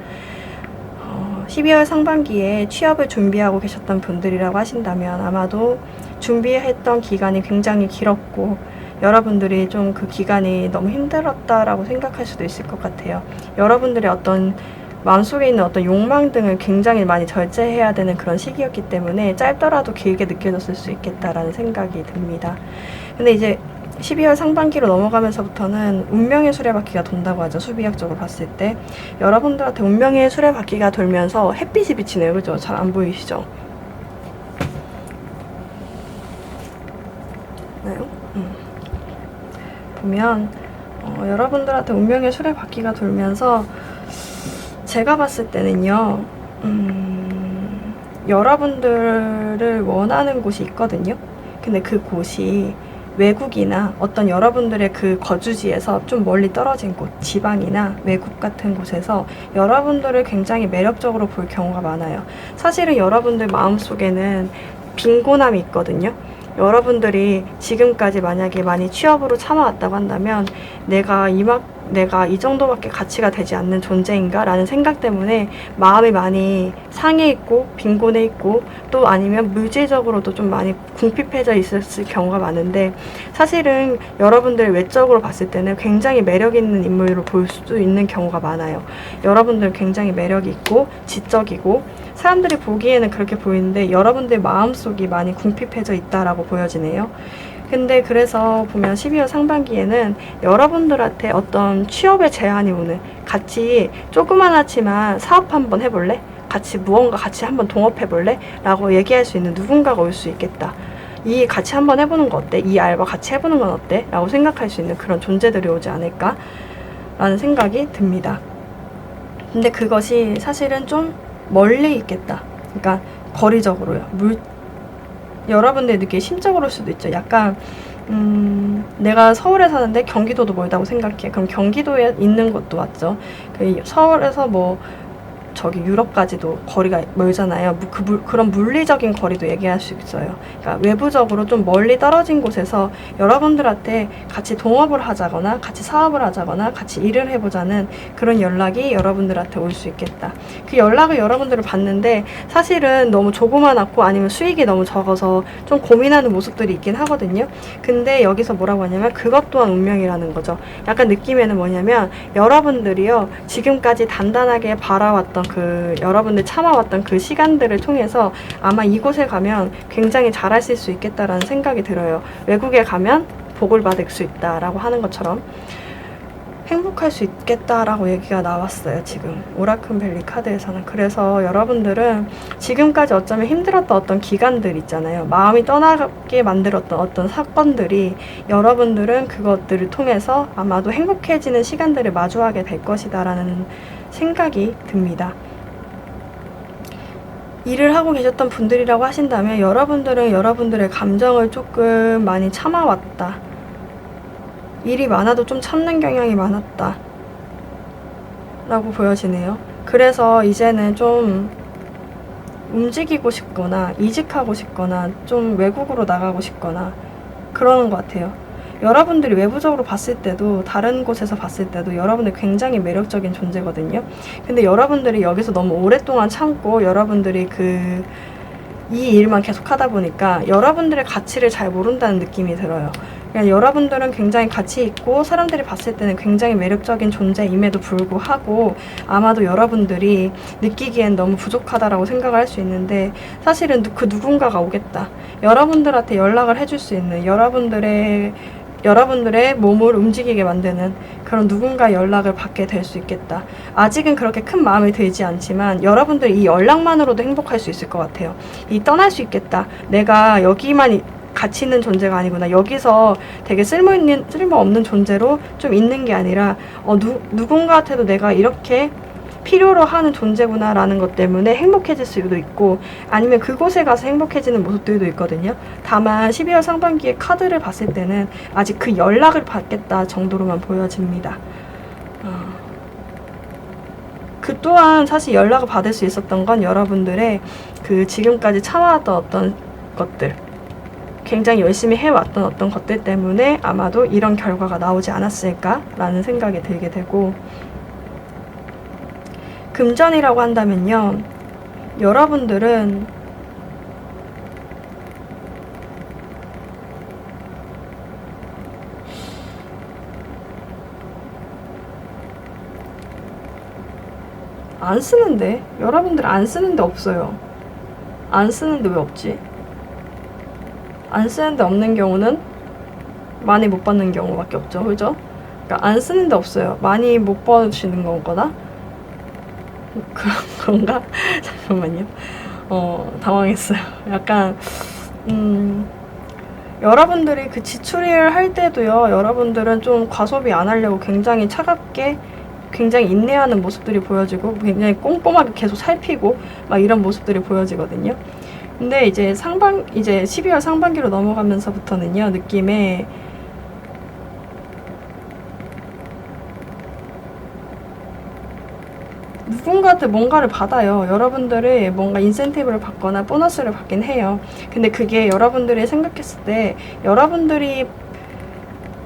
12월 상반기에 취업을 준비하고 계셨던 분들이라고 하신다면 아마도 준비했던 기간이 굉장히 길었고 여러분들이 좀 그 기간이 너무 힘들었다라고 생각할 수도 있을 것 같아요. 여러분들의 어떤 마음속에 있는 어떤 욕망 등을 굉장히 많이 절제해야 되는 그런 시기였기 때문에 짧더라도 길게 느껴졌을 수 있겠다라는 생각이 듭니다. 근데 이제 12월 상반기로 넘어가면서부터는 운명의 수레바퀴가 돈다고 하죠. 수비학적으로 봤을 때 여러분들한테 운명의 수레바퀴가 돌면서 햇빛이 비치네요. 그죠? 잘 안 보이시죠? 네. 보면 여러분들한테 운명의 수레바퀴가 돌면서 제가 봤을 때는요, 여러분들을 원하는 곳이 있거든요. 근데 그 곳이 외국이나 어떤 여러분들의 그 거주지에서 좀 멀리 떨어진 곳, 지방이나 외국 같은 곳에서 여러분들을 굉장히 매력적으로 볼 경우가 많아요. 사실은 여러분들 마음속에는 빈곤함이 있거든요. 여러분들이 지금까지 만약에 많이 취업으로 참아왔다고 한다면 내가 내가 이 정도밖에 가치가 되지 않는 존재인가? 라는 생각 때문에 마음이 많이 상해 있고 빈곤해 있고 또 아니면 물질적으로도 좀 많이 궁핍해져 있었을 경우가 많은데 사실은 여러분들 외적으로 봤을 때는 굉장히 매력 있는 인물로 볼 수도 있는 경우가 많아요. 여러분들 굉장히 매력이 있고 지적이고 사람들이 보기에는 그렇게 보이는데 여러분들 마음속이 많이 궁핍해져 있다라고 보여지네요. 근데 그래서 보면 12월 상반기에는 여러분들한테 어떤 취업의 제안이 오는, 같이 조그만하지만 사업 한번 해볼래? 같이 무언가 같이 한번 동업해볼래? 라고 얘기할 수 있는 누군가가 올 수 있겠다. 이 같이 한번 해보는 거 어때? 이 알바 같이 해보는 건 어때? 라고 생각할 수 있는 그런 존재들이 오지 않을까? 라는 생각이 듭니다. 근데 그것이 사실은 좀 멀리 있겠다. 그러니까 거리적으로요. 여러분들이 느끼기 심적으로일 수도 있죠. 약간 내가 서울에 사는데 경기도도 멀다고 생각해. 그럼 경기도에 있는 것도 맞죠. 그 서울에서 뭐 저기 유럽까지도 거리가 멀잖아요. 그런 물리적인 거리도 얘기할 수 있어요. 그러니까 외부적으로 좀 멀리 떨어진 곳에서 여러분들한테 같이 동업을 하자거나 같이 사업을 하자거나 같이 일을 해보자는 그런 연락이 여러분들한테 올 수 있겠다. 그 연락을 여러분들을 받는데 사실은 너무 조그만하고 아니면 수익이 너무 적어서 좀 고민하는 모습들이 있긴 하거든요. 근데 여기서 뭐라고 하냐면 그것 또한 운명이라는 거죠. 약간 느낌에는 뭐냐면 여러분들이요 지금까지 단단하게 바라왔던 여러분들 참아왔던 그 시간들을 통해서 아마 이곳에 가면 굉장히 잘하실 수 있겠다라는 생각이 들어요. 외국에 가면 복을 받을 수 있다라고 하는 것처럼 행복할 수 있겠다라고 얘기가 나왔어요. 지금 오라클 카드에서는. 그래서 여러분들은 지금까지 어쩌면 힘들었던 어떤 기간들 있잖아요. 마음이 떠나게 만들었던 어떤 사건들이 여러분들은 그것들을 통해서 아마도 행복해지는 시간들을 마주하게 될 것이다 라는 생각이 듭니다. 일을 하고 계셨던 분들이라고 하신다면 여러분들은 여러분들의 감정을 조금 많이 참아왔다. 일이 많아도 좀 참는 경향이 많았다. 라고 보여지네요. 그래서 이제는 좀 움직이고 싶거나 이직하고 싶거나 좀 외국으로 나가고 싶거나 그러는 것 같아요. 여러분들이 외부적으로 봤을 때도 다른 곳에서 봤을 때도 여러분들 굉장히 매력적인 존재거든요. 근데 여러분들이 여기서 너무 오랫동안 참고 여러분들이 이 일만 계속 하다 보니까 여러분들의 가치를 잘 모른다는 느낌이 들어요. 그냥 여러분들은 굉장히 가치 있고 사람들이 봤을 때는 굉장히 매력적인 존재임에도 불구하고 아마도 여러분들이 느끼기엔 너무 부족하다라고 생각을 할 수 있는데 사실은 그 누군가가 오겠다. 여러분들한테 연락을 해줄 수 있는 여러분들의 몸을 움직이게 만드는 그런 누군가 연락을 받게 될 수 있겠다. 아직은 그렇게 큰 마음이 들지 않지만 여러분들 이 연락만으로도 행복할 수 있을 것 같아요. 이 떠날 수 있겠다. 내가 여기만 가치 있는 존재가 아니구나. 여기서 되게 쓸모없는 존재로 좀 있는 게 아니라 누군가한테도 내가 이렇게 필요로 하는 존재구나 라는 것 때문에 행복해질 수도 있고 아니면 그곳에 가서 행복해지는 모습들도 있거든요. 다만 12월 상반기에 카드를 봤을 때는 아직 그 연락을 받겠다 정도로만 보여집니다. 그 또한 사실 연락을 받을 수 있었던 건 여러분들의 그 지금까지 참아왔던 어떤 것들, 굉장히 열심히 해왔던 어떤 것들 때문에 아마도 이런 결과가 나오지 않았을까라는 생각이 들게 되고, 금전이라고 한다면요, 여러분들은 안 쓰는데, 여러분들 안 쓰는데 없어요. 안 쓰는데 왜 없지? 안 쓰는데 없는 경우는 많이 못 받는 경우밖에 없죠. 그죠? 그러니까 안 쓰는데 없어요. 많이 못 받으시는 거거나 그런가? 잠깐만요. 당황했어요. 약간 여러분들이 그 지출을 할 때도요, 여러분들은 좀 과소비 안 하려고 굉장히 차갑게 굉장히 인내하는 모습들이 보여지고 굉장히 꼼꼼하게 계속 살피고 막 이런 모습들이 보여지거든요. 근데 이제 12월 상반기로 넘어가면서부터는요, 느낌에 누군가한테 뭔가를 받아요. 여러분들이 뭔가 인센티브를 받거나 보너스를 받긴 해요. 근데 그게 여러분들이 생각했을 때 여러분들이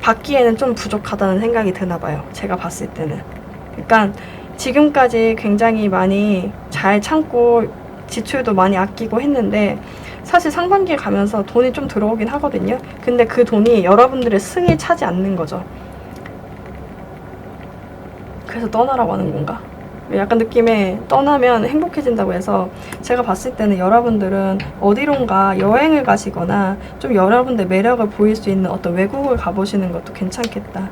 받기에는 좀 부족하다는 생각이 드나 봐요. 제가 봤을 때는. 그러니까 지금까지 굉장히 많이 잘 참고 지출도 많이 아끼고 했는데 사실 상반기에 가면서 돈이 좀 들어오긴 하거든요. 근데 그 돈이 여러분들의 승에 차지 않는 거죠. 그래서 떠나라고 하는 건가? 약간 느낌에 떠나면 행복해진다고 해서 제가 봤을 때는 여러분들은 어디론가 여행을 가시거나 좀 여러분들 매력을 보일 수 있는 어떤 외국을 가보시는 것도 괜찮겠다.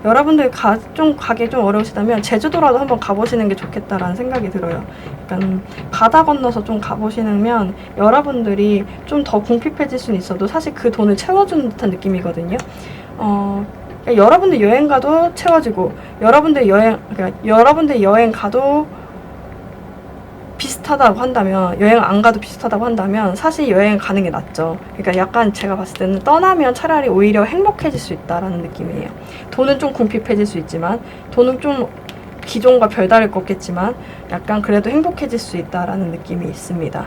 여러분들 가기 좀 어려우시다면 제주도라도 한번 가보시는 게 좋겠다라는 생각이 들어요. 약간 바다 건너서 좀 가보시면 여러분들이 좀 더 궁핍해질 수는 있어도 사실 그 돈을 채워주는 듯한 느낌이거든요. 여러분들 여행 가도 채워지고 여러분들 여행 가도 비슷하다고 한다면 여행 안 가도 비슷하다고 한다면 사실 여행 가는 게 낫죠. 그러니까 약간 제가 봤을 때는 떠나면 차라리 오히려 행복해질 수 있다라는 느낌이에요. 돈은 좀 궁핍해질 수 있지만 돈은 좀 기존과 별다를 것 같겠지만 약간 그래도 행복해질 수 있다라는 느낌이 있습니다.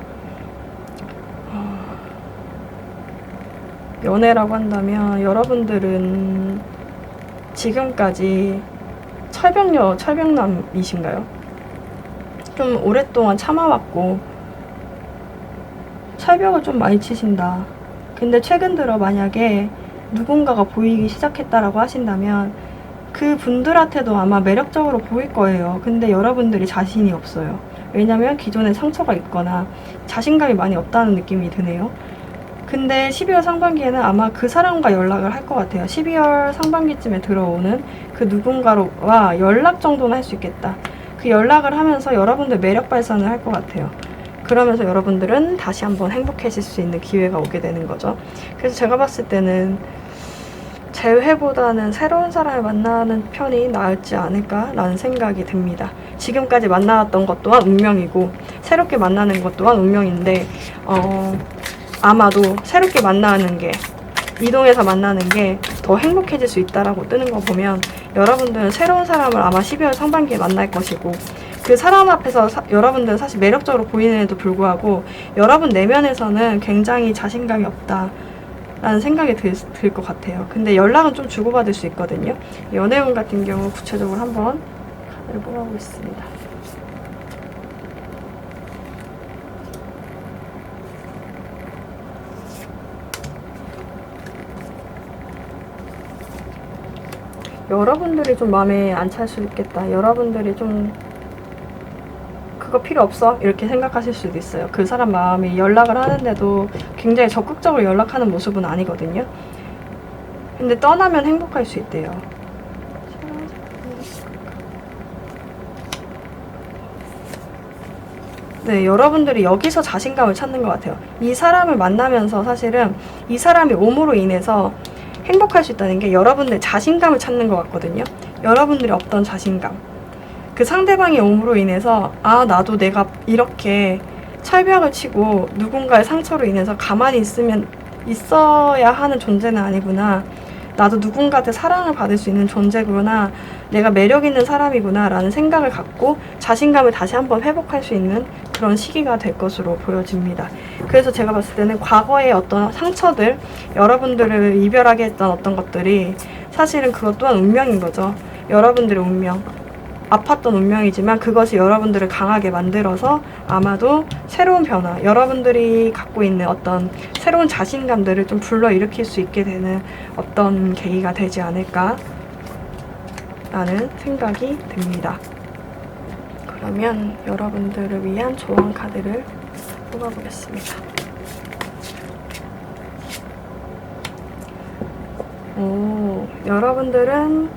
연애라고 한다면 여러분들은 지금까지 철벽남이신가요? 좀 오랫동안 참아왔고 철벽을 좀 많이 치신다. 근데 최근 들어 만약에 누군가가 보이기 시작했다라고 하신다면 그 분들한테도 아마 매력적으로 보일 거예요. 근데 여러분들이 자신이 없어요. 왜냐면 기존에 상처가 있거나 자신감이 많이 없다는 느낌이 드네요. 근데 12월 상반기에는 아마 그 사람과 연락을 할 것 같아요. 12월 상반기쯤에 들어오는 그 누군가와 연락 정도는 할 수 있겠다. 그 연락을 하면서 여러분들 매력 발산을 할 것 같아요. 그러면서 여러분들은 다시 한번 행복해질 수 있는 기회가 오게 되는 거죠. 그래서 제가 봤을 때는 재회보다는 새로운 사람을 만나는 편이 나을지 않을까라는 생각이 듭니다. 지금까지 만나왔던 것 또한 운명이고 새롭게 만나는 것 또한 운명인데 아마도 새롭게 만나는 게 이동해서 만나는 게 더 행복해질 수 있다라고 뜨는 거 보면 여러분들은 새로운 사람을 아마 12월 상반기에 만날 것이고 그 사람 앞에서 여러분들은 사실 매력적으로 보이는에도 불구하고 여러분 내면에서는 굉장히 자신감이 없다 라는 생각이 들 것 같아요. 근데 연락은 좀 주고받을 수 있거든요. 연애운 같은 경우 구체적으로 한번 카드를 뽑아보겠습니다. 여러분들이 좀 마음에 안 찰 수 있겠다. 여러분들이 좀 그거 필요 없어 이렇게 생각하실 수도 있어요. 그 사람 마음이 연락을 하는데도 굉장히 적극적으로 연락하는 모습은 아니거든요. 근데 떠나면 행복할 수 있대요. 네, 여러분들이 여기서 자신감을 찾는 것 같아요. 이 사람을 만나면서 사실은 이 사람이 옴으로 인해서 행복할 수 있다는 게 여러분들 자신감을 찾는 것 같거든요. 여러분들이 없던 자신감. 그 상대방의 옴으로 인해서 나도 내가 이렇게 철벽을 치고 누군가의 상처로 인해서 가만히 있어야 하는 존재는 아니구나. 나도 누군가한테 사랑을 받을 수 있는 존재구나. 내가 매력 있는 사람이구나 라는 생각을 갖고 자신감을 다시 한번 회복할 수 있는 그런 시기가 될 것으로 보여집니다. 그래서 제가 봤을 때는 과거의 어떤 상처들, 여러분들을 이별하게 했던 어떤 것들이 사실은 그것 또한 운명인 거죠. 여러분들의 운명. 아팠던 운명이지만 그것이 여러분들을 강하게 만들어서 아마도 새로운 변화, 여러분들이 갖고 있는 어떤 새로운 자신감들을 좀 불러일으킬 수 있게 되는 어떤 계기가 되지 않을까 라는 생각이 듭니다. 그러면 여러분들을 위한 조언 카드를 뽑아보겠습니다. 여러분들은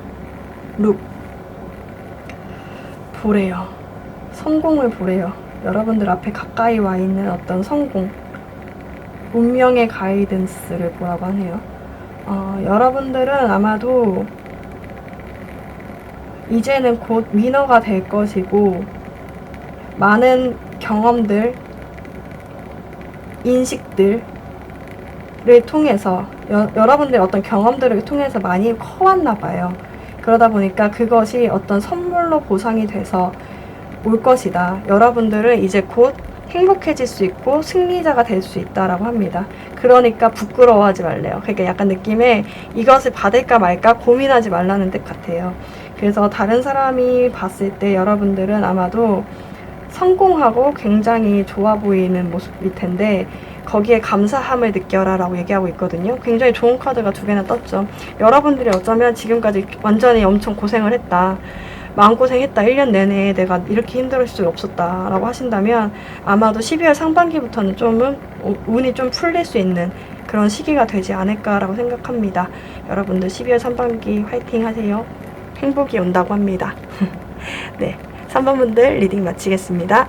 보래요. 성공을 보래요. 여러분들 앞에 가까이 와 있는 어떤 성공, 운명의 가이던스를 보라고 하네요. 여러분들은 아마도 이제는 곧 위너가 될 것이고 많은 경험들, 인식들을 통해서 여러분들의 어떤 경험들을 통해서 많이 커왔나 봐요. 그러다 보니까 그것이 어떤 선물로 보상이 돼서 올 것이다. 여러분들은 이제 곧 행복해질 수 있고 승리자가 될 수 있다라고 합니다. 그러니까 부끄러워하지 말래요. 그러니까 약간 느낌에 이것을 받을까 말까 고민하지 말라는 뜻 같아요. 그래서 다른 사람이 봤을 때 여러분들은 아마도 성공하고 굉장히 좋아 보이는 모습일 텐데 거기에 감사함을 느껴라 라고 얘기하고 있거든요. 굉장히 좋은 카드가 2개나 떴죠. 여러분들이 어쩌면 지금까지 완전히 엄청 고생을 했다, 마음고생했다, 1년 내내 내가 이렇게 힘들 수 없었다 라고 하신다면 아마도 12월 상반기부터는 좀 운이 좀 풀릴 수 있는 그런 시기가 되지 않을까라고 생각합니다. 여러분들 12월 상반기 화이팅 하세요. 행복이 온다고 합니다. 네, 3번 분들 리딩 마치겠습니다.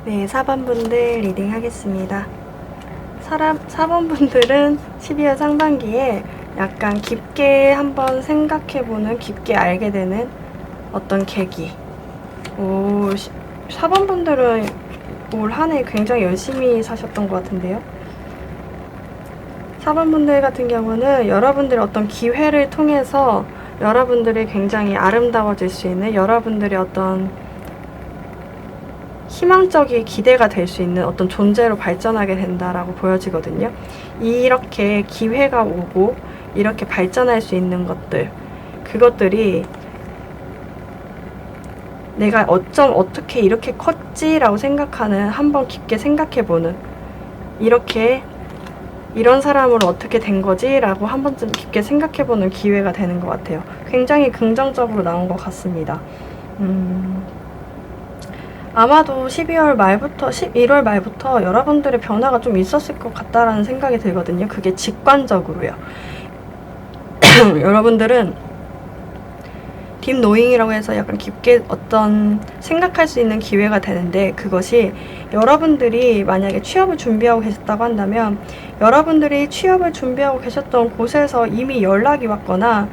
네, 4번 분들 리딩 하겠습니다. 4번 분들은 12월 상반기에 약간 깊게 한번 생각해보는, 깊게 알게 되는 어떤 계기. 4번 분들은 올 한 해 굉장히 열심히 사셨던 것 같은데요. 4번 분들 같은 경우는 여러분들의 어떤 기회를 통해서 여러분들이 굉장히 아름다워질 수 있는, 여러분들의 어떤 희망적인 기대가 될 수 있는 어떤 존재로 발전하게 된다라고 보여지거든요. 이렇게 기회가 오고 이렇게 발전할 수 있는 것들, 그것들이 내가 어떻게 이렇게 컸지라고 생각하는, 한번 깊게 생각해보는, 이런 사람으로 어떻게 된 거지? 라고 한 번쯤 깊게 생각해보는 기회가 되는 것 같아요. 굉장히 긍정적으로 나온 것 같습니다. 아마도 12월 말부터 11월 말부터 여러분들의 변화가 좀 있었을 것 같다라는 생각이 들거든요. 그게 직관적으로요. 여러분들은 딥노잉이라고 해서 약간 깊게 어떤 생각할 수 있는 기회가 되는데, 그것이 여러분들이 만약에 취업을 준비하고 계셨다고 한다면 여러분들이 취업을 준비하고 계셨던 곳에서 이미 연락이 왔거나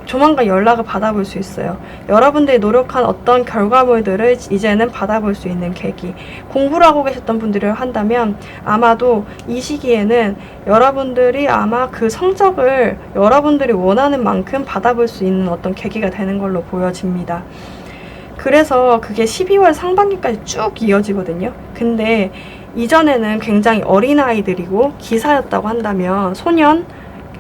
조만간 연락을 받아볼 수 있어요. 여러분들이 노력한 어떤 결과물들을 이제는 받아볼 수 있는 계기. 공부를 하고 계셨던 분들이 한다면 아마도 이 시기에는 여러분들이 아마 그 성적을 여러분들이 원하는 만큼 받아볼 수 있는 어떤 계기가 되는 걸로 보여집니다. 그래서 그게 12월 상반기까지 쭉 이어지거든요. 근데 이전에는 굉장히 어린아이들이고 기사였다고 한다면, 소년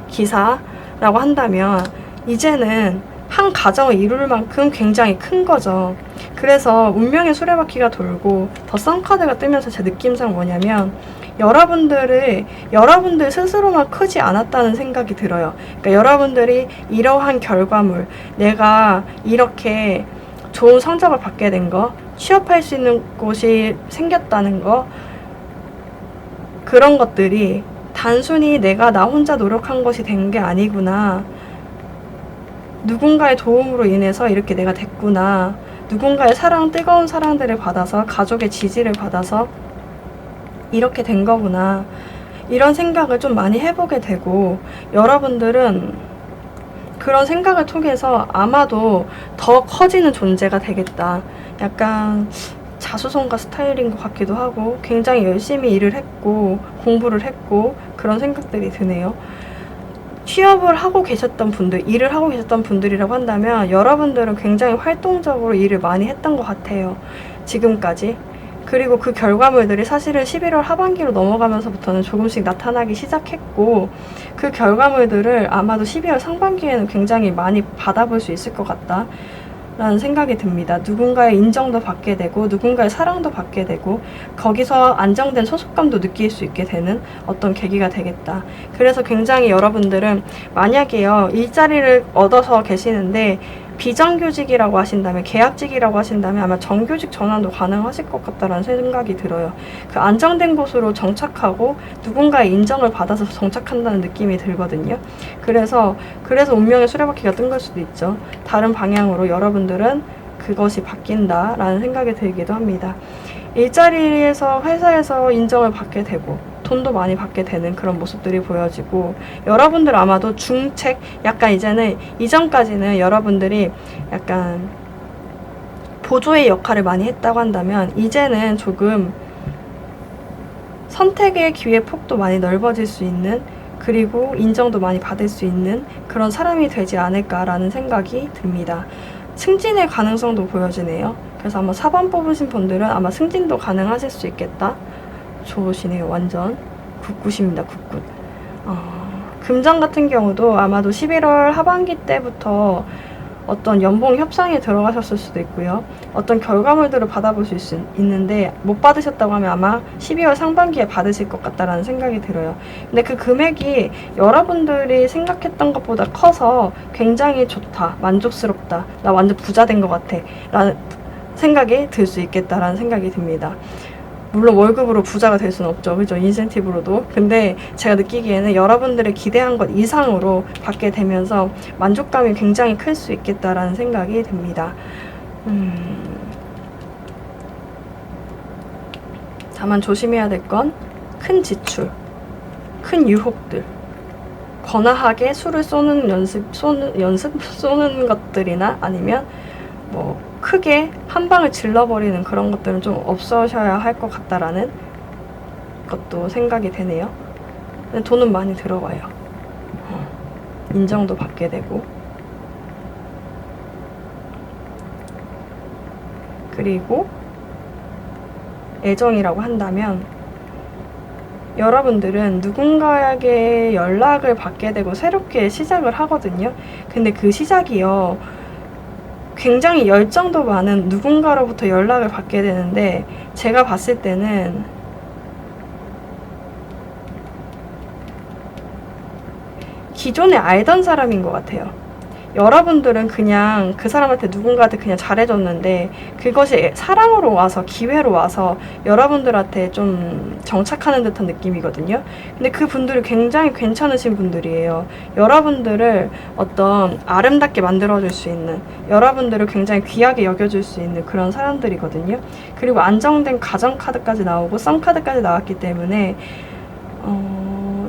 기사라고 한다면 이제는 한 가정을 이룰 만큼 굉장히 큰 거죠. 그래서 운명의 수레바퀴가 돌고 더 썬카드가 뜨면서 제 느낌상 뭐냐면, 여러분들 스스로만 크지 않았다는 생각이 들어요. 그러니까 여러분들이 이러한 결과물, 내가 이렇게 좋은 성적을 받게 된 거, 취업할 수 있는 곳이 생겼다는 거, 그런 것들이 단순히 내가 나 혼자 노력한 것이 된 게 아니구나. 누군가의 도움으로 인해서 이렇게 내가 됐구나. 누군가의 사랑, 뜨거운 사랑들을 받아서, 가족의 지지를 받아서 이렇게 된 거구나. 이런 생각을 좀 많이 해보게 되고, 여러분들은 그런 생각을 통해서 아마도 더 커지는 존재가 되겠다. 약간 자수성가 스타일인 것 같기도 하고, 굉장히 열심히 일을 했고 공부를 했고 그런 생각들이 드네요. 취업을 하고 계셨던 분들, 일을 하고 계셨던 분들이라고 한다면 여러분들은 굉장히 활동적으로 일을 많이 했던 것 같아요, 지금까지. 그리고 그 결과물들이 사실은 11월 하반기로 넘어가면서부터는 조금씩 나타나기 시작했고, 그 결과물들을 아마도 12월 상반기에는 굉장히 많이 받아볼 수 있을 것 같다 라는 생각이 듭니다. 누군가의 인정도 받게 되고 누군가의 사랑도 받게 되고 거기서 안정된 소속감도 느낄 수 있게 되는 어떤 계기가 되겠다. 그래서 굉장히 여러분들은 만약에요, 일자리를 얻어서 계시는데 비정규직이라고 하신다면, 계약직이라고 하신다면 아마 정규직 전환도 가능하실 것 같다라는 생각이 들어요. 그 안정된 곳으로 정착하고 누군가의 인정을 받아서 정착한다는 느낌이 들거든요. 그래서 운명의 수레바퀴가 뜬 걸 수도 있죠. 다른 방향으로 여러분들은 그것이 바뀐다라는 생각이 들기도 합니다. 일자리에서, 회사에서 인정을 받게 되고 돈도 많이 받게 되는 그런 모습들이 보여지고, 여러분들 아마도 중책, 약간 이전까지는 여러분들이 약간 보조의 역할을 많이 했다고 한다면 이제는 조금 선택의 기회 폭도 많이 넓어질 수 있는, 그리고 인정도 많이 받을 수 있는 그런 사람이 되지 않을까라는 생각이 듭니다. 승진의 가능성도 보여지네요. 그래서 아마 4번 뽑으신 분들은 아마 승진도 가능하실 수 있겠다. 좋으시네요. 완전 굿굿입니다. 굿굿. 금전 같은 경우도 아마도 11월 하반기 때부터 어떤 연봉 협상에 들어가셨을 수도 있고요. 어떤 결과물들을 받아볼 수 있는데 못 받으셨다고 하면 아마 12월 상반기에 받으실 것 같다라는 생각이 들어요. 근데 그 금액이 여러분들이 생각했던 것보다 커서 굉장히 좋다, 만족스럽다, 나 완전 부자 된 것 같아 라는 생각이 들 수 있겠다라는 생각이 듭니다. 물론 월급으로 부자가 될 수는 없죠. 그죠? 인센티브로도. 근데 제가 느끼기에는 여러분들의 기대한 것 이상으로 받게 되면서 만족감이 굉장히 클 수 있겠다라는 생각이 듭니다. 다만 조심해야 될 건 큰 지출, 큰 유혹들, 거나하게 술을 쏘는 것들이나 아니면 뭐 크게 한 방을 질러버리는 그런 것들은 좀 없으셔야 할 것 같다라는 것도 생각이 되네요. 근데 돈은 많이 들어가요. 인정도 받게 되고. 그리고 애정이라고 한다면 여러분들은 누군가에게 연락을 받게 되고 새롭게 시작을 하거든요. 근데 그 시작이요. 굉장히 열정도 많은 누군가로부터 연락을 받게 되는데 제가 봤을 때는 기존에 알던 사람인 것 같아요. 여러분들은 그냥 그 사람한테 누군가한테 그냥 잘해줬는데 그것이 사랑으로 와서 기회로 와서 여러분들한테 좀 정착하는 듯한 느낌이거든요. 근데 그 분들이 굉장히 괜찮으신 분들이에요. 여러분들을 어떤 아름답게 만들어줄 수 있는, 여러분들을 굉장히 귀하게 여겨줄 수 있는 그런 사람들이거든요. 그리고 안정된 가정 카드까지 나오고 썸 카드까지 나왔기 때문에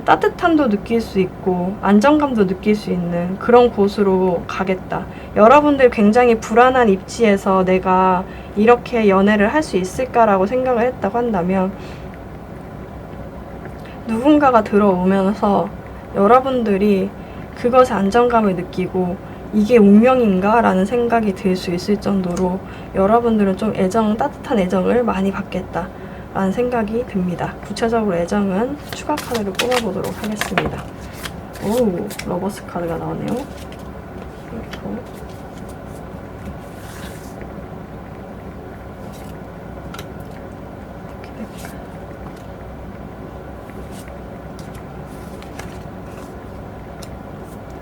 따뜻함도 느낄 수 있고 안정감도 느낄 수 있는 그런 곳으로 가겠다. 여러분들 굉장히 불안한 입지에서 내가 이렇게 연애를 할 수 있을까라고 생각을 했다고 한다면 누군가가 들어오면서 여러분들이 그것에 안정감을 느끼고 이게 운명인가? 라는 생각이 들 수 있을 정도로 여러분들은 좀 따뜻한 애정을 많이 받겠다 라는 생각이 듭니다. 구체적으로 애정은 추가 카드를 뽑아보도록 하겠습니다. 오, 러버스 카드가 나오네요. 그리고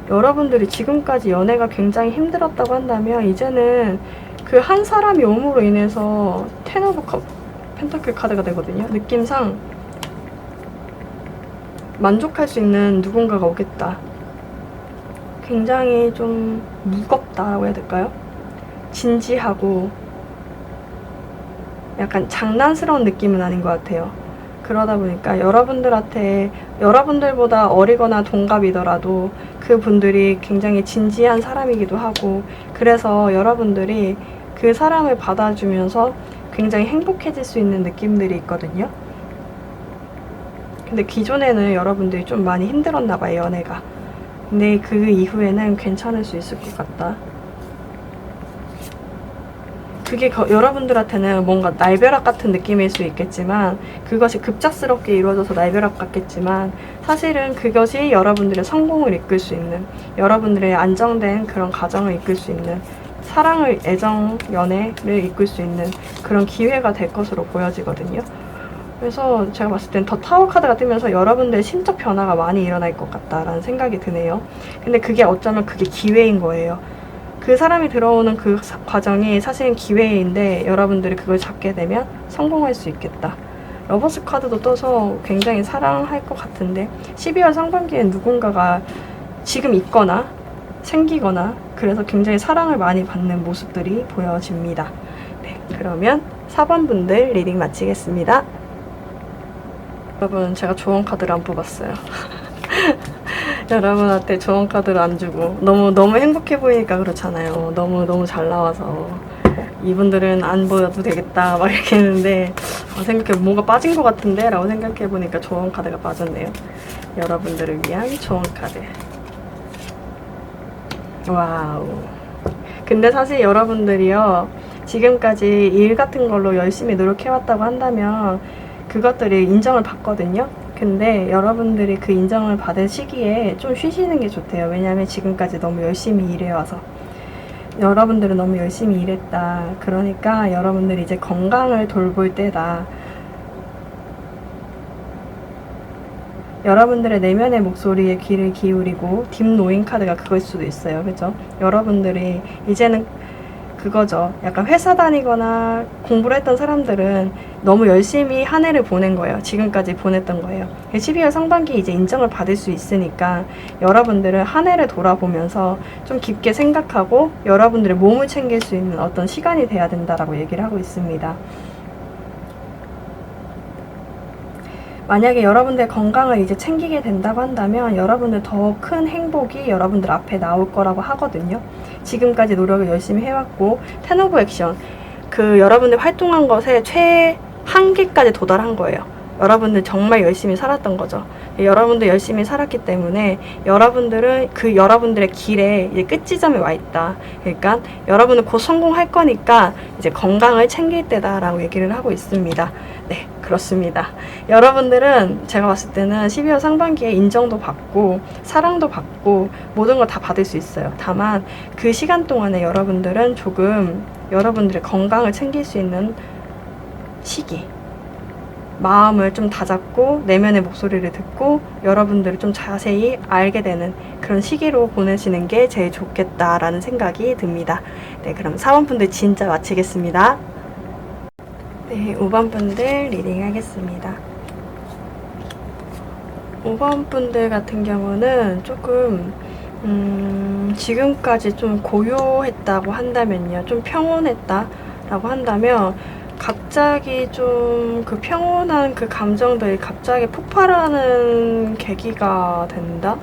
여러분들이 지금까지 연애가 굉장히 힘들었다고 한다면 이제는 그 한 사람이 옴으로 인해서 텐 오브 펜타클 카드가 되거든요. 느낌상 만족할 수 있는 누군가가 오겠다. 굉장히 좀 무겁다라고 해야 될까요? 진지하고 약간 장난스러운 느낌은 아닌 것 같아요. 그러다 보니까 여러분들보다 어리거나 동갑이더라도 그 분들이 굉장히 진지한 사람이기도 하고 그래서 여러분들이 그 사람을 받아주면서 굉장히 행복해질 수 있는 느낌들이 있거든요. 근데 기존에는 여러분들이 좀 많이 힘들었나 봐요, 연애가. 근데 그 이후에는 괜찮을 수 있을 것 같다. 그게 여러분들한테는 뭔가 날벼락 같은 느낌일 수 있겠지만 그것이 급작스럽게 이루어져서 날벼락 같겠지만 사실은 그것이 여러분들의 성공을 이끌 수 있는 여러분들의 안정된 그런 가정을 이끌 수 있는 사랑을, 애정, 연애를 이끌 수 있는 그런 기회가 될 것으로 보여지거든요. 그래서 제가 봤을 땐 더 타워 카드가 뜨면서 여러분들의 심적 변화가 많이 일어날 것 같다라는 생각이 드네요. 근데 그게 어쩌면 그게 기회인 거예요. 그 사람이 들어오는 그 과정이 사실은 기회인데 여러분들이 그걸 잡게 되면 성공할 수 있겠다. 러버스 카드도 떠서 굉장히 사랑할 것 같은데 12월 상반기엔 누군가가 지금 있거나 생기거나 그래서 굉장히 사랑을 많이 받는 모습들이 보여집니다. 네, 그러면 4번 분들 리딩 마치겠습니다. 여러분, 제가 조언 카드를 안 뽑았어요. 여러분한테 조언 카드를 안 주고 너무 행복해 보이니까 그렇잖아요. 너무 잘 나와서 이분들은 안 보여도 되겠다 막 이렇게 했는데 생각해 뭔가 빠진 것 같은데 라고 생각해 보니까 조언 카드가 빠졌네요. 여러분들을 위한 조언 카드. 와우. 근데 사실 여러분들이요 지금까지 일 같은 걸로 열심히 노력해왔다고 한다면 그것들이 인정을 받거든요. 근데 여러분들이 그 인정을 받을 시기에 좀 쉬시는 게 좋대요. 왜냐하면 지금까지 너무 열심히 일해와서. 여러분들은 너무 열심히 일했다. 그러니까 여러분들이 이제 건강을 돌볼 때다. 여러분들의 내면의 목소리에 귀를 기울이고 딥 노인 카드가 그걸 수도 있어요. 그죠? 여러분들이 이제는 그거죠. 약간 회사 다니거나 공부를 했던 사람들은 너무 열심히 한 해를 보낸 거예요. 지금까지 보냈던 거예요. 12월 상반기 이제 인정을 받을 수 있으니까 여러분들은 한 해를 돌아보면서 좀 깊게 생각하고 여러분들의 몸을 챙길 수 있는 어떤 시간이 돼야 된다라고 얘기를 하고 있습니다. 만약에 여러분들의 건강을 이제 챙기게 된다고 한다면 여러분들 더 큰 행복이 여러분들 앞에 나올 거라고 하거든요. 지금까지 노력을 열심히 해왔고 텐 오브 액션, 그 여러분들 활동한 것에 최한계까지 도달한 거예요. 여러분들 정말 열심히 살았던 거죠. 여러분들 열심히 살았기 때문에 여러분들은 그 여러분들의 길에 이제 끝지점에 와 있다. 그러니까 여러분은 곧 성공할 거니까 이제 건강을 챙길 때다라고 얘기를 하고 있습니다. 네, 그렇습니다. 여러분들은 제가 봤을 때는 12월 상반기에 인정도 받고 사랑도 받고 모든 걸 다 받을 수 있어요. 다만 그 시간 동안에 여러분들은 조금 여러분들의 건강을 챙길 수 있는 시기, 마음을 좀 다잡고 내면의 목소리를 듣고 여러분들을 좀 자세히 알게 되는 그런 시기로 보내시는 게 제일 좋겠다라는 생각이 듭니다. 네, 그럼 4번 분들 진짜 마치겠습니다. 네, 5번 분들 리딩 하겠습니다. 5번 분들 같은 경우는 조금 지금까지 좀 고요했다고 한다면요, 좀 평온했다라고 한다면 갑자기 좀 그 평온한 그 감정들이 갑자기 폭발하는 계기가 된다?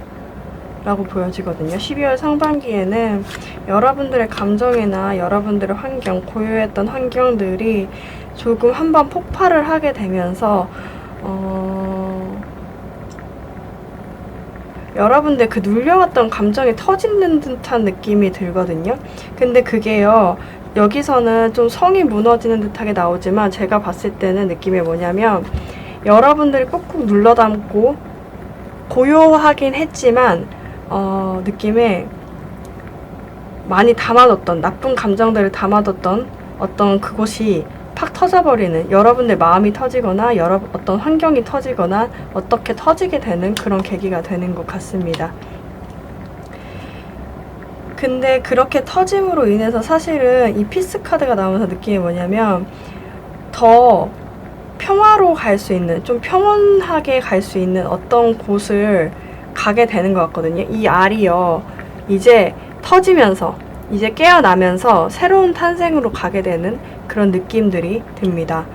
라고 보여지거든요. 12월 상반기에는 여러분들의 감정이나 여러분들의 환경, 고요했던 환경들이 조금 한번 폭발을 하게 되면서 여러분들 그 눌려왔던 감정이 터지는 듯한 느낌이 들거든요. 근데 그게요, 여기서는 좀 성이 무너지는 듯하게 나오지만 제가 봤을 때는 느낌이 뭐냐면 여러분들이 꾹꾹 눌러 담고 고요하긴 했지만 느낌에 많이 담아뒀던 나쁜 감정들을 담아뒀던 어떤 그곳이 팍 터져버리는, 여러분들 마음이 터지거나 어떤 환경이 터지거나 어떻게 터지게 되는 그런 계기가 되는 것 같습니다. 근데 그렇게 터짐으로 인해서 사실은 이 피스 카드가 나오면서 느낌이 뭐냐면 더 평화로 갈 수 있는, 좀 평온하게 갈 수 있는 어떤 곳을 가게 되는 것 같거든요. 이 알이요, 이제 터지면서 이제 깨어나면서 새로운 탄생으로 가게 되는 그런 느낌들이 듭니다.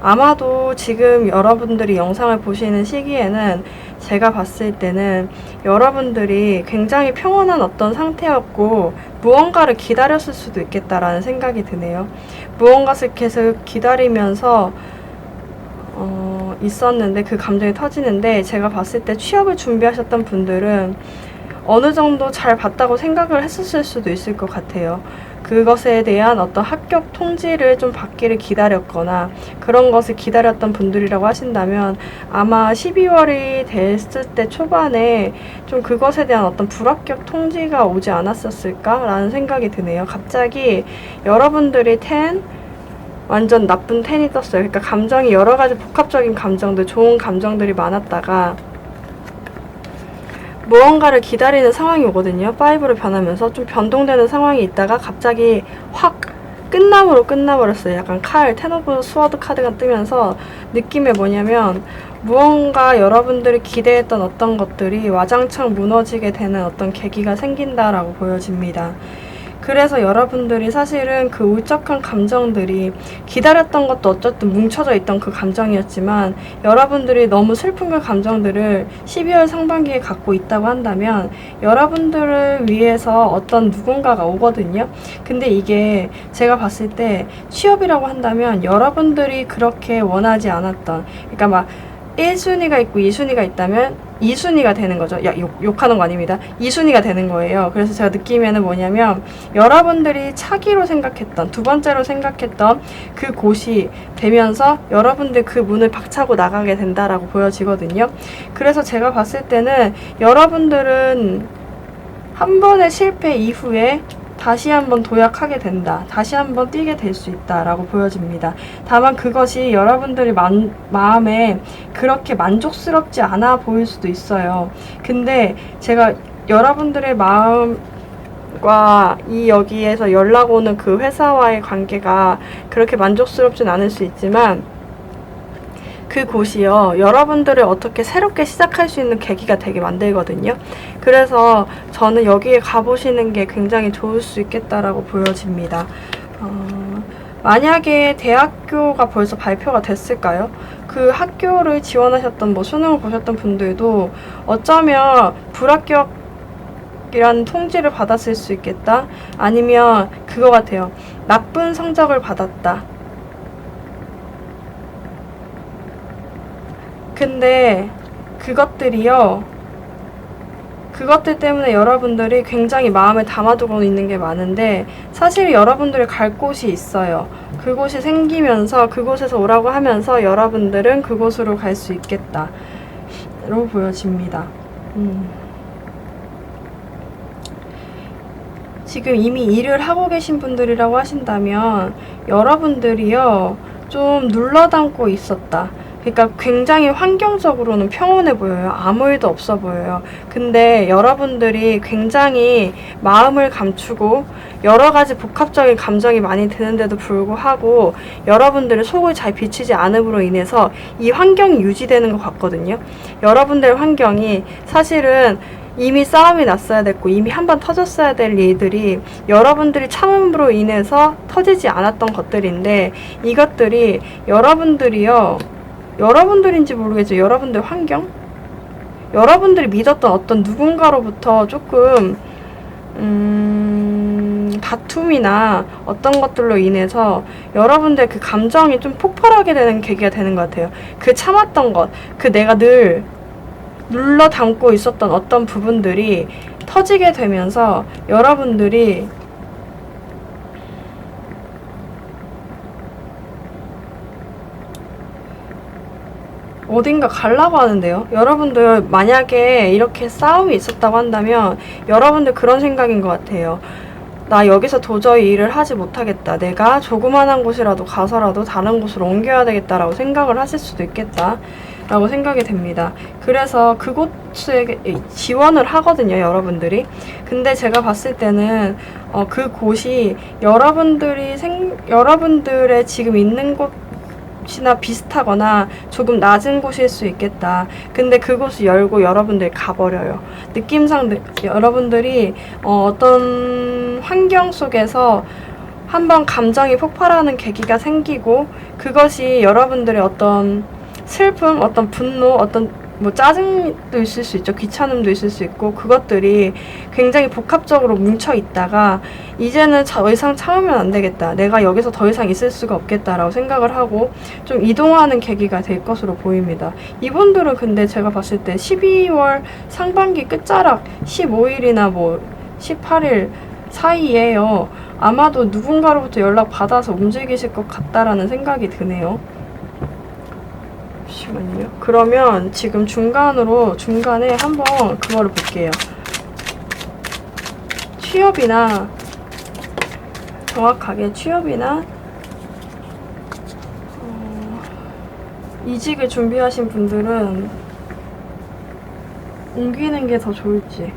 아마도 지금 여러분들이 영상을 보시는 시기에는 제가 봤을 때는 여러분들이 굉장히 평온한 어떤 상태였고 무언가를 기다렸을 수도 있겠다라는 생각이 드네요. 무언가를 계속 기다리면서 있었는데 그 감정이 터지는데, 제가 봤을 때 취업을 준비하셨던 분들은 어느 정도 잘 봤다고 생각을 했었을 수도 있을 것 같아요. 그것에 대한 어떤 합격 통지를 좀 받기를 기다렸거나 그런 것을 기다렸던 분들이라고 하신다면 아마 12월이 됐을 때 초반에 좀 그것에 대한 어떤 불합격 통지가 오지 않았었을까라는 생각이 드네요. 갑자기 여러분들이 완전 나쁜 10이 떴어요. 그러니까 감정이 여러 가지 복합적인 감정들, 좋은 감정들이 많았다가 무언가를 기다리는 상황이 오거든요. 5로 변하면서 좀 변동되는 상황이 있다가 갑자기 확 끝남으로 끝나버렸어요. 약간 텐 오브 스워드 카드가 뜨면서 느낌이 뭐냐면 무언가 여러분들이 기대했던 어떤 것들이 와장창 무너지게 되는 어떤 계기가 생긴다라고 보여집니다. 그래서 여러분들이 사실은 그 울적한 감정들이 기다렸던 것도 어쨌든 뭉쳐져 있던 그 감정이었지만 여러분들이 너무 슬픈 그 감정들을 12월 상반기에 갖고 있다고 한다면 여러분들을 위해서 어떤 누군가가 오거든요. 근데 이게 제가 봤을 때 취업이라고 한다면 여러분들이 그렇게 원하지 않았던, 그러니까 막 1순위가 있고 2순위가 있다면 2순위가 되는 거죠. 욕하는 거 아닙니다. 2순위가 되는 거예요. 그래서 제가 느끼면은 뭐냐면 여러분들이 차기로 생각했던, 두 번째로 생각했던 그 곳이 되면서 여러분들 그 문을 박차고 나가게 된다라고 보여지거든요. 그래서 제가 봤을 때는 여러분들은 한 번의 실패 이후에 다시 한번 도약하게 된다. 다시 한번 뛰게 될 수 있다라고 보여집니다. 다만 그것이 여러분들의 마음에 그렇게 만족스럽지 않아 보일 수도 있어요. 근데 제가 여러분들의 마음과 여기에서 연락 오는 그 회사와의 관계가 그렇게 만족스럽진 않을 수 있지만 그곳이요, 여러분들을 어떻게 새롭게 시작할 수 있는 계기가 되게 만들거든요. 그래서 저는 여기에 가보시는 게 굉장히 좋을 수 있겠다라고 보여집니다. 만약에 대학교가 벌써 발표가 됐을까요? 그 학교를 지원하셨던, 수능을 보셨던 분들도 어쩌면 불합격이라는 통지를 받았을 수 있겠다. 아니면 그거 같아요. 나쁜 성적을 받았다. 근데 그것들이요, 그것들 때문에 여러분들이 굉장히 마음에 담아두고 있는 게 많은데 사실 여러분들이 갈 곳이 있어요. 그곳이 생기면서 그곳에서 오라고 하면서 여러분들은 그곳으로 갈 수 있겠다 라고 보여집니다. 지금 이미 일을 하고 계신 분들이라고 하신다면 여러분들이요, 좀 눌러담고 있었다. 그러니까 굉장히 환경적으로는 평온해 보여요. 아무 일도 없어 보여요. 근데 여러분들이 굉장히 마음을 감추고 여러 가지 복합적인 감정이 많이 드는데도 불구하고 여러분들의 속을 잘 비치지 않음으로 인해서 이 환경이 유지되는 것 같거든요. 여러분들의 환경이 사실은 이미 싸움이 났어야 됐고 이미 한번 터졌어야 될 일들이 여러분들이 참음으로 인해서 터지지 않았던 것들인데 이것들이 여러분들인지 모르겠죠. 여러분들 환경? 여러분들이 믿었던 어떤 누군가로부터 조금 다툼이나 어떤 것들로 인해서 여러분들 그 감정이 좀 폭발하게 되는 계기가 되는 것 같아요. 그 참았던 것, 그 내가 늘 눌러 담고 있었던 어떤 부분들이 터지게 되면서 여러분들이 어딘가 가려고 하는데요. 여러분들 만약에 이렇게 싸움이 있었다고 한다면 여러분들 그런 생각인 것 같아요. 나 여기서 도저히 일을 하지 못하겠다. 내가 조그만한 곳이라도 가서라도 다른 곳으로 옮겨야 되겠다라고 생각을 하실 수도 있겠다 라고 생각이 됩니다. 그래서 그곳에 지원을 하거든요, 여러분들이. 근데 제가 봤을 때는 그곳이 여러분들의 지금 있는 곳이나 비슷하거나 조금 낮은 곳일 수 있겠다. 근데 그곳을 열고 여러분들이 가버려요. 느낌상 여러분들이 어떤 환경 속에서 한번 감정이 폭발하는 계기가 생기고 그것이 여러분들의 어떤 슬픔, 어떤 분노, 어떤 짜증도 있을 수 있죠. 귀찮음도 있을 수 있고 그것들이 굉장히 복합적으로 뭉쳐 있다가 이제는 더 이상 참으면 안 되겠다. 내가 여기서 더 이상 있을 수가 없겠다라고 생각을 하고 좀 이동하는 계기가 될 것으로 보입니다. 이분들은 근데 제가 봤을 때 12월 상반기 끝자락 15일이나 18일 사이에요. 아마도 누군가로부터 연락 받아서 움직이실 것 같다라는 생각이 드네요. 잠시만요. 그러면 지금 중간에 한번 그거를 볼게요. 정확하게 취업이나 이직을 준비하신 분들은 옮기는 게 더 좋을지.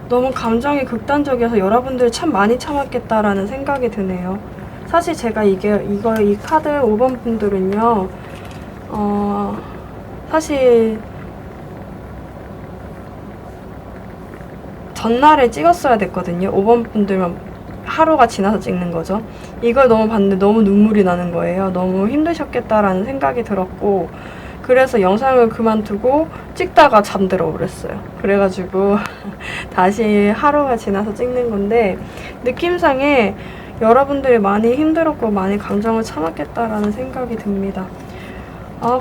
너무 감정이 극단적이어서 여러분들 참 많이 참았겠다라는 생각이 드네요. 사실 제가 이 카드 5번 분들은요, 사실 전날에 찍었어야 됐거든요. 5번 분들만 하루가 지나서 찍는 거죠. 이걸 너무 봤는데 너무 눈물이 나는 거예요. 너무 힘드셨겠다라는 생각이 들었고, 그래서 영상을 그만두고 찍다가 잠들어 버렸어요. 그래가지고 다시 하루가 지나서 찍는 건데, 느낌상에 여러분들이 많이 힘들었고 많이 감정을 참았겠다라는 생각이 듭니다.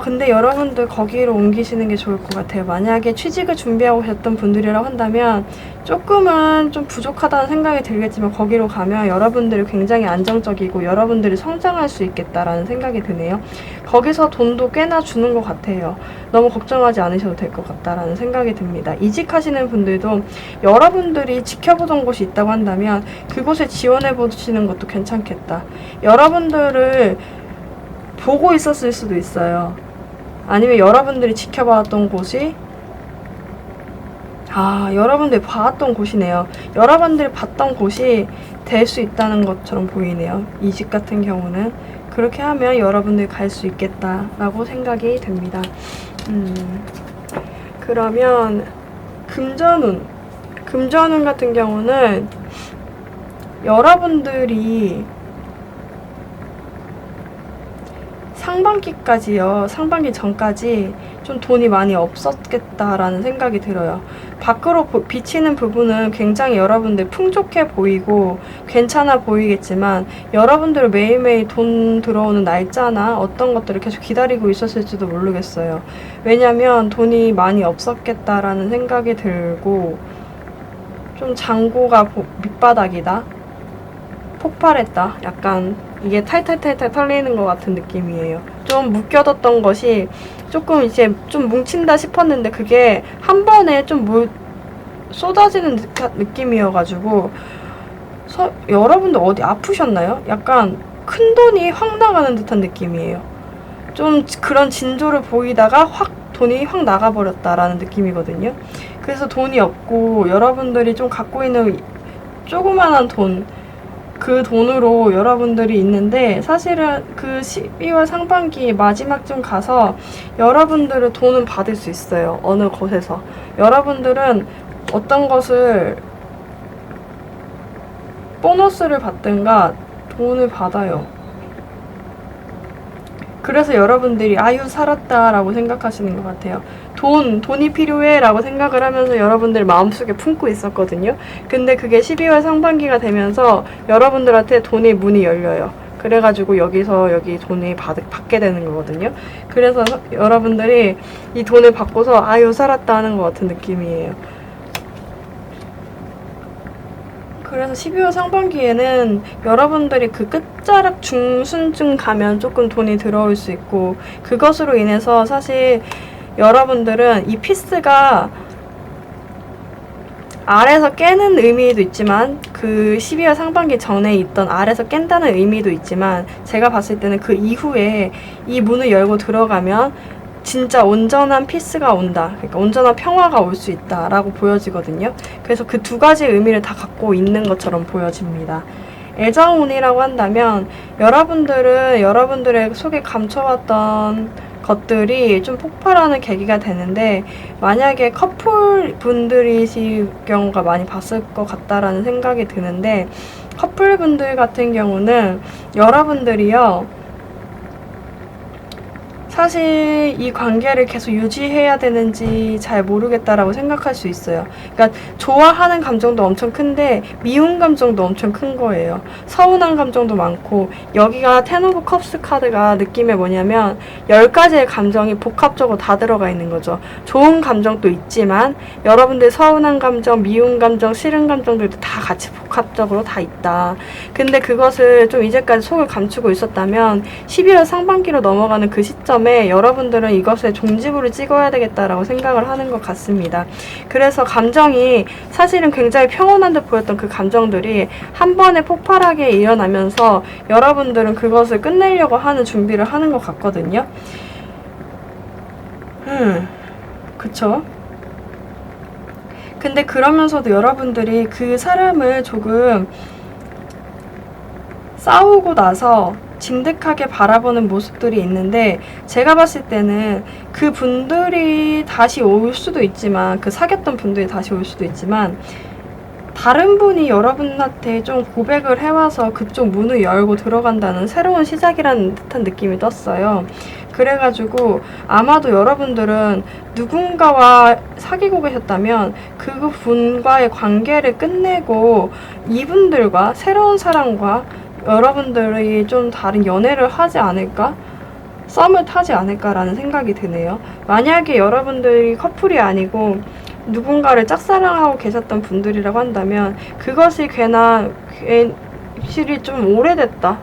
근데 여러분들 거기로 옮기시는 게 좋을 것 같아요. 만약에 취직을 준비하고 계셨던 분들이라고 한다면 조금은 좀 부족하다는 생각이 들겠지만 거기로 가면 여러분들이 굉장히 안정적이고 여러분들이 성장할 수 있겠다라는 생각이 드네요. 거기서 돈도 꽤나 주는 것 같아요. 너무 걱정하지 않으셔도 될 것 같다라는 생각이 듭니다. 이직하시는 분들도 여러분들이 지켜보던 곳이 있다고 한다면 그곳에 지원해 보시는 것도 괜찮겠다. 여러분들을 보고 있었을 수도 있어요. 아니면 여러분들이 지켜봤던 곳이 여러분들이 봤던 곳이네요. 여러분들이 봤던 곳이 될 수 있다는 것처럼 보이네요. 이직 같은 경우는 그렇게 하면 여러분들이 갈 수 있겠다라고 생각이 됩니다. 그러면 금전운 같은 경우는 여러분들이 상반기 전까지 좀 돈이 많이 없었겠다라는 생각이 들어요. 밖으로 비치는 부분은 굉장히 여러분들 풍족해 보이고 괜찮아 보이겠지만 여러분들 매일매일 돈 들어오는 날짜나 어떤 것들을 계속 기다리고 있었을지도 모르겠어요. 왜냐면 돈이 많이 없었겠다라는 생각이 들고 좀 잔고가 밑바닥이다. 폭발했다. 약간 이게 탈탈탈탈 털리는 것 같은 느낌이에요. 좀 묶여뒀던 것이 조금 이제 좀 뭉친다 싶었는데 그게 한 번에 좀 쏟아지는 느낌이어가지고 여러분들 어디 아프셨나요? 약간 큰 돈이 확 나가는 듯한 느낌이에요. 좀 그런 징조를 보이다가 돈이 확 나가버렸다라는 느낌이거든요. 그래서 돈이 없고 여러분들이 좀 갖고 있는 조그만한 돈, 그 돈으로 여러분들이 있는데 사실은 그 12월 상반기 마지막쯤 가서 여러분들은 돈은 받을 수 있어요. 어느 곳에서. 여러분들은 어떤 것을 보너스를 받든가 돈을 받아요. 그래서 여러분들이 아유 살았다 라고 생각하시는 것 같아요. 돈이 필요해 라고 생각을 하면서 여러분들 마음속에 품고 있었거든요. 근데 그게 12월 상반기가 되면서 여러분들한테 돈의 문이 열려요. 그래가지고 여기서 여기 돈이 받게 되는 거거든요. 그래서 여러분들이 이 돈을 받고서 아유 살았다 하는 것 같은 느낌이에요. 그래서 12월 상반기에는 여러분들이 그 끝자락 중순쯤 가면 조금 돈이 들어올 수 있고 그것으로 인해서 사실 여러분들은 이 피스가 알에서 깨는 의미도 있지만 그 12월 상반기 전에 있던 알에서 깬다는 의미도 있지만 제가 봤을 때는 그 이후에 이 문을 열고 들어가면 진짜 온전한 피스가 온다. 그러니까 온전한 평화가 올 수 있다라고 보여지거든요. 그래서 그 두 가지 의미를 다 갖고 있는 것처럼 보여집니다. 애정운이라고 한다면 여러분들은 여러분들의 속에 감춰왔던 것들이 좀 폭발하는 계기가 되는데 만약에 커플 분들이실 경우가 많이 봤을 것 같다라는 생각이 드는데 커플 분들 같은 경우는 여러분들이요 사실 이 관계를 계속 유지해야 되는지 잘 모르겠다라고 생각할 수 있어요. 그러니까 좋아하는 감정도 엄청 큰데 미운 감정도 엄청 큰 거예요. 서운한 감정도 많고 여기가 텐 오브 컵스 카드가 느낌이 뭐냐면 10가지의 감정이 복합적으로 다 들어가 있는 거죠. 좋은 감정도 있지만 여러분들 서운한 감정, 미운 감정, 싫은 감정들도 다 같이 복합적으로 다 있다. 근데 그것을 좀 이제까지 속을 감추고 있었다면 12월 상반기로 넘어가는 그 시점에 여러분들은 이것에 종지부를 찍어야 되겠다라고 생각을 하는 것 같습니다. 그래서 감정이 사실은 굉장히 평온한 듯 보였던 그 감정들이 한 번에 폭발하게 일어나면서 여러분들은 그것을 끝내려고 하는 준비를 하는 것 같거든요. 그쵸? 근데 그러면서도 여러분들이 그 사람을 조금 싸우고 나서 진득하게 바라보는 모습들이 있는데 제가 봤을 때는 그 분들이 다시 올 수도 있지만 그 사귀었던 분들이 다시 올 수도 있지만 다른 분이 여러분한테 좀 고백을 해와서 그쪽 문을 열고 들어간다는 새로운 시작이라는 듯한 느낌이 떴어요. 그래가지고 아마도 여러분들은 누군가와 사귀고 계셨다면 그 분과의 관계를 끝내고 이분들과 새로운 사람과 여러분들이 좀 다른 연애를 하지 않을까 썸을 타지 않을까라는 생각이 드네요. 만약에 여러분들이 커플이 아니고 누군가를 짝사랑하고 계셨던 분들이라고 한다면 그것이 실이 좀 오래됐다.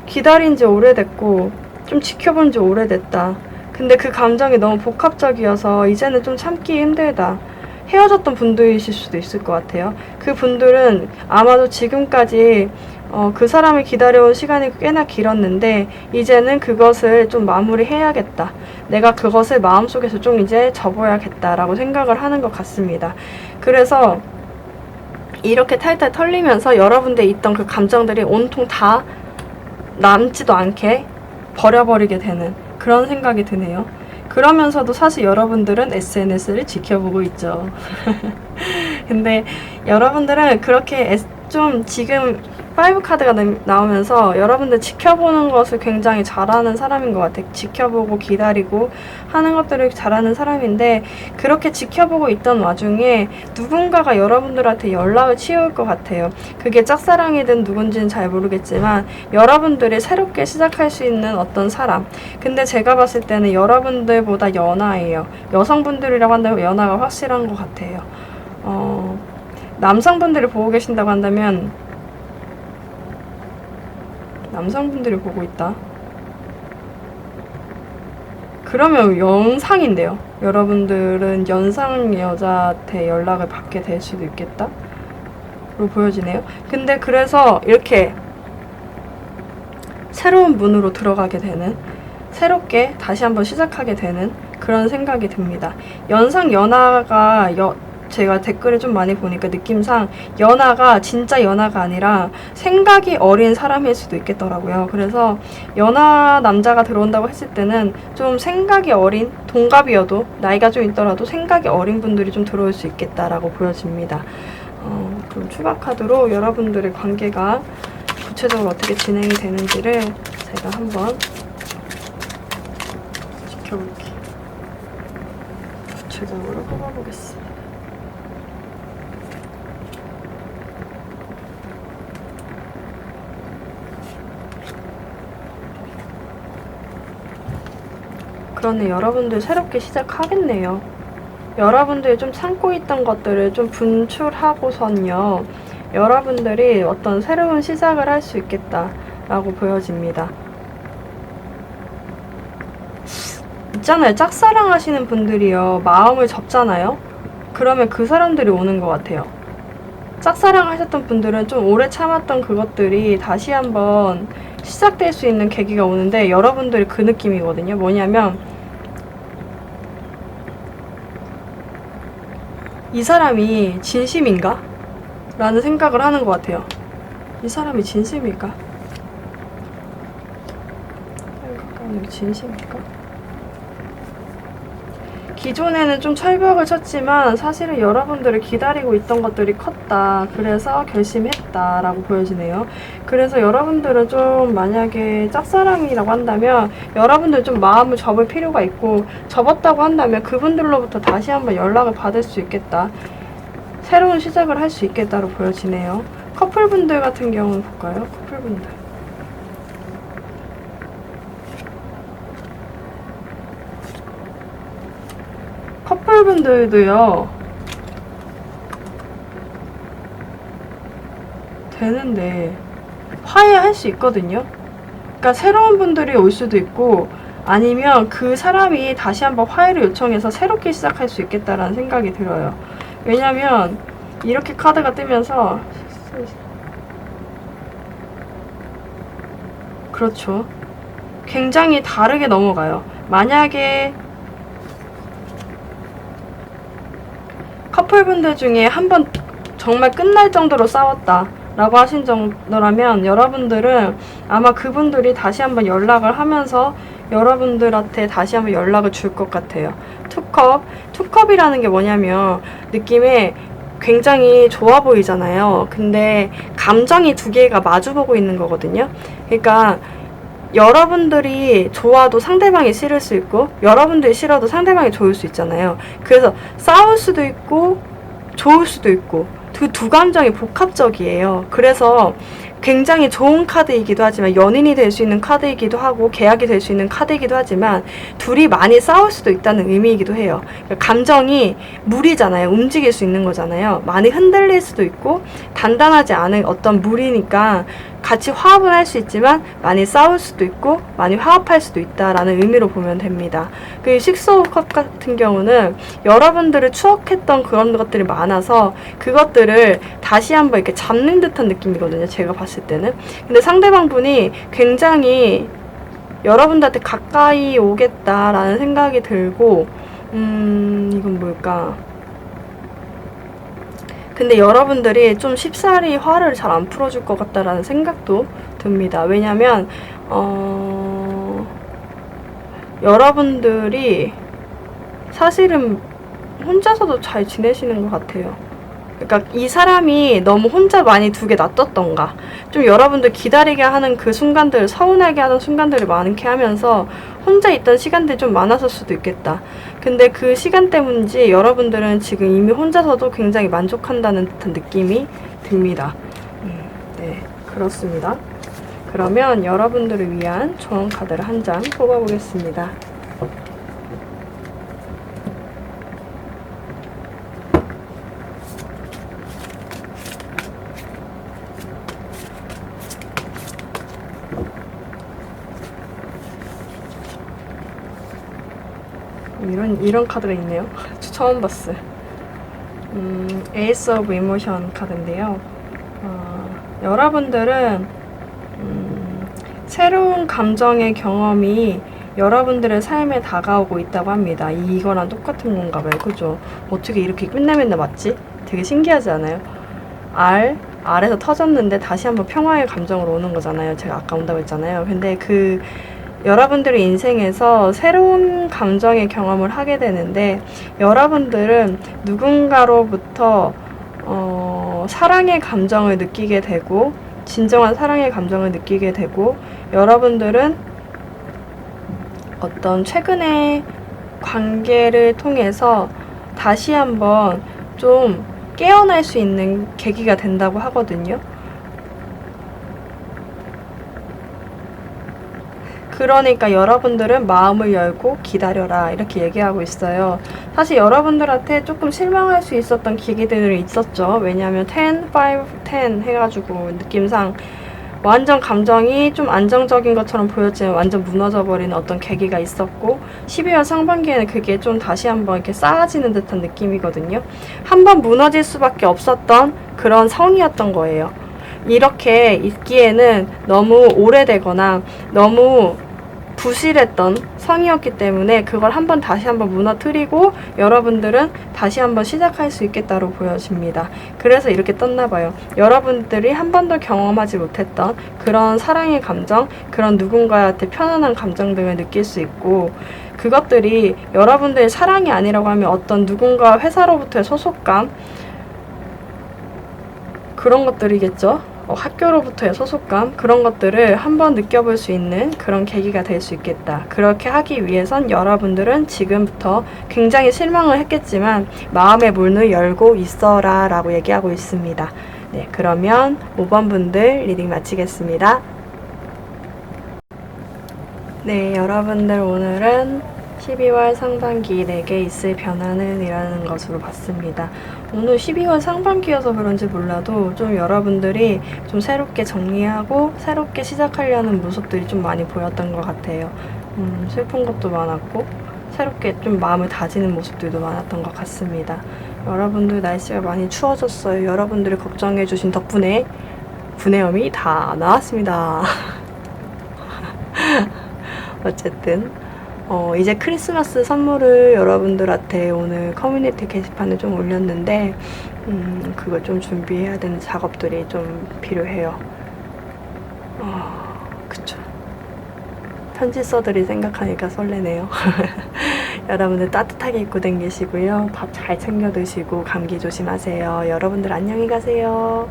기다린 지 오래됐고 좀 지켜본 지 오래됐다. 근데 그 감정이 너무 복합적이어서 이제는 좀 참기 힘들다. 헤어졌던 분들이실 수도 있을 것 같아요. 그 분들은 아마도 지금까지 그 사람을 기다려온 시간이 꽤나 길었는데 이제는 그것을 좀 마무리해야겠다. 내가 그것을 마음속에서 좀 이제 접어야겠다라고 생각을 하는 것 같습니다. 그래서 이렇게 탈탈 털리면서 여러분들이 있던 그 감정들이 온통 다 남지도 않게 버려버리게 되는 그런 생각이 드네요. 그러면서도 사실 여러분들은 SNS를 지켜보고 있죠. 근데 여러분들은 그렇게 좀 지금 5카드가 나오면서 여러분들 지켜보는 것을 굉장히 잘하는 사람인 것 같아요. 지켜보고 기다리고 하는 것들을 잘하는 사람인데 그렇게 지켜보고 있던 와중에 누군가가 여러분들한테 연락을 치울 것 같아요. 그게 짝사랑이든 누군지는 잘 모르겠지만 여러분들이 새롭게 시작할 수 있는 어떤 사람. 근데 제가 봤을 때는 여러분들보다 연하예요. 여성분들이라고 한다면 연하가 확실한 것 같아요. 남성분들이 보고 계신다고 한다면 남성분들이 보고 있다. 그러면 영상인데요. 여러분들은 연상 여자한테 연락을 받게 될 수도 있겠다. 로 보여지네요. 근데 그래서 이렇게 새로운 문으로 들어가게 되는, 새롭게 다시 한번 시작하게 되는 그런 생각이 듭니다. 연상 연하가 제가 댓글을 좀 많이 보니까 느낌상 연하가 진짜 연하가 아니라 생각이 어린 사람일 수도 있겠더라고요. 그래서 연하 남자가 들어온다고 했을 때는 좀 생각이 어린, 동갑이어도 나이가 좀 있더라도 생각이 어린 분들이 좀 들어올 수 있겠다라고 보여집니다. 그럼 추가 카드로 여러분들의 관계가 구체적으로 어떻게 진행이 되는지를 제가 한번 지켜볼게요. 구체적으로 뽑아보겠습니다. 그러네, 여러분들 새롭게 시작하겠네요. 여러분들이 좀 참고 있던 것들을 좀 분출하고선요, 여러분들이 어떤 새로운 시작을 할 수 있겠다라고 보여집니다. 있잖아요, 짝사랑 하시는 분들이요, 마음을 접잖아요? 그러면 그 사람들이 오는 것 같아요. 짝사랑 하셨던 분들은 좀 오래 참았던 그것들이 다시 한번 시작될 수 있는 계기가 오는데 여러분들이 그 느낌이거든요. 뭐냐면 이 사람이 진심인가? 라는 생각을 하는 것 같아요. 이 사람이 진심일까? 진심일까? 기존에는 좀 철벽을 쳤지만 사실은 여러분들을 기다리고 있던 것들이 컸다. 그래서 결심했다 라고 보여지네요. 그래서 여러분들은 좀 만약에 짝사랑이라고 한다면 여러분들 좀 마음을 접을 필요가 있고, 접었다고 한다면 그분들로부터 다시 한번 연락을 받을 수 있겠다. 새로운 시작을 할 수 있겠다로 보여지네요. 커플분들 같은 경우는 볼까요? 커플분들. 커플분들도요, 되는데 화해할 수 있거든요. 그러니까 새로운 분들이 올 수도 있고 아니면 그 사람이 다시 한번 화해를 요청해서 새롭게 시작할 수 있겠다라는 생각이 들어요. 왜냐면 이렇게 카드가 뜨면서, 그렇죠, 굉장히 다르게 넘어가요. 만약에 커플분들 중에 한번 정말 끝날 정도로 싸웠다 라고 하신 정도라면 여러분들은 아마 그분들이 다시 한번 연락을 하면서 여러분들한테 다시 한번 연락을 줄 것 같아요. 투컵이라는 게 뭐냐면 느낌에 굉장히 좋아 보이잖아요. 근데 감정이 두 개가 마주보고 있는 거거든요. 그러니까 여러분들이 좋아도 상대방이 싫을 수 있고 여러분들이 싫어도 상대방이 좋을 수 있잖아요. 그래서 싸울 수도 있고 좋을 수도 있고 두 감정이 복합적이에요. 그래서 굉장히 좋은 카드이기도 하지만 연인이 될 수 있는 카드이기도 하고 계약이 될 수 있는 카드이기도 하지만 둘이 많이 싸울 수도 있다는 의미이기도 해요. 그러니까 감정이 물이잖아요. 움직일 수 있는 거잖아요. 많이 흔들릴 수도 있고 단단하지 않은 어떤 물이니까 같이 화합을 할 수 있지만 많이 싸울 수도 있고 많이 화합할 수도 있다라는 의미로 보면 됩니다. 그 식스 오브 컵 같은 경우는 여러분들을 추억했던 그런 것들이 많아서 그것들을 다시 한번 이렇게 잡는 듯한 느낌이거든요. 제가 봤을 때는. 근데 상대방 분이 굉장히 여러분들한테 가까이 오겠다라는 생각이 들고 이건 뭘까? 근데 여러분들이 좀 쉽사리 화를 잘 안 풀어줄 것 같다라는 생각도 듭니다. 왜냐면 여러분들이 사실은 혼자서도 잘 지내시는 것 같아요. 그러니까 이 사람이 너무 혼자 많이 두게 놔뒀던가 좀 여러분들 기다리게 하는 그 순간들, 서운하게 하는 순간들을 많게 하면서 혼자 있던 시간들이 좀 많았을 수도 있겠다. 근데 그 시간 때문인지 여러분들은 지금 이미 혼자서도 굉장히 만족한다는 듯한 느낌이 듭니다. 네, 그렇습니다. 그러면 여러분들을 위한 조언 카드를 한 장 뽑아보겠습니다. 이런 카드가 있네요. 처음 봤어요. 에이스 오브 이모션 카드인데요. 여러분들은 새로운 감정의 경험이 여러분들의 삶에 다가오고 있다고 합니다. 이거랑 똑같은 건가 봐요. 그죠? 어떻게 이렇게 맨날 맞지? 되게 신기하지 않아요? R에서 터졌는데 다시 한번 평화의 감정으로 오는 거잖아요. 제가 아까 온다고 했잖아요. 근데 여러분들의 인생에서 새로운 감정의 경험을 하게 되는데 여러분들은 누군가로부터 사랑의 감정을 느끼게 되고 진정한 사랑의 감정을 느끼게 되고 여러분들은 어떤 최근의 관계를 통해서 다시 한번 좀 깨어날 수 있는 계기가 된다고 하거든요. 그러니까 여러분들은 마음을 열고 기다려라 이렇게 얘기하고 있어요. 사실 여러분들한테 조금 실망할 수 있었던 계기들이 있었죠. 왜냐하면 10, 5, 10 해가지고 느낌상 완전 감정이 좀 안정적인 것처럼 보였지만 완전 무너져버리는 어떤 계기가 있었고 12월 상반기에는 그게 좀 다시 한번 이렇게 쌓아지는 듯한 느낌이거든요. 한번 무너질 수밖에 없었던 그런 성이었던 거예요. 이렇게 있기에는 너무 오래되거나 너무 부실했던 성이었기 때문에 그걸 다시 한번 무너뜨리고 여러분들은 다시 한번 시작할 수 있겠다고 보여집니다. 그래서 이렇게 떴나봐요. 여러분들이 한 번도 경험하지 못했던 그런 사랑의 감정, 그런 누군가한테 편안한 감정 등을 느낄 수 있고 그것들이 여러분들의 사랑이 아니라고 하면 어떤 누군가 회사로부터의 소속감 그런 것들이겠죠. 학교로부터의 소속감 그런 것들을 한번 느껴볼 수 있는 그런 계기가 될 수 있겠다. 그렇게 하기 위해선 여러분들은 지금부터 굉장히 실망을 했겠지만 마음의 문을 열고 있어라 라고 얘기하고 있습니다. 네, 그러면 5번 분들 리딩 마치겠습니다. 네, 여러분들 오늘은 12월 상반기 내게 있을 변화는 이라는 것으로 봤습니다. 오늘 12월 상반기여서 그런지 몰라도 좀 여러분들이 좀 새롭게 정리하고 새롭게 시작하려는 모습들이 좀 많이 보였던 것 같아요. 슬픈 것도 많았고 새롭게 좀 마음을 다지는 모습들도 많았던 것 같습니다. 여러분들 날씨가 많이 추워졌어요. 여러분들이 걱정해주신 덕분에 분해염이 다 나왔습니다. 어쨌든 이제 크리스마스 선물을 여러분들한테 오늘 커뮤니티 게시판에 좀 올렸는데 그걸 좀 준비해야 되는 작업들이 좀 필요해요. 그쵸. 편지 써드릴 생각하니까 설레네요. 여러분들 따뜻하게 입고 다니시고요. 밥 잘 챙겨 드시고 감기 조심하세요. 여러분들 안녕히 가세요.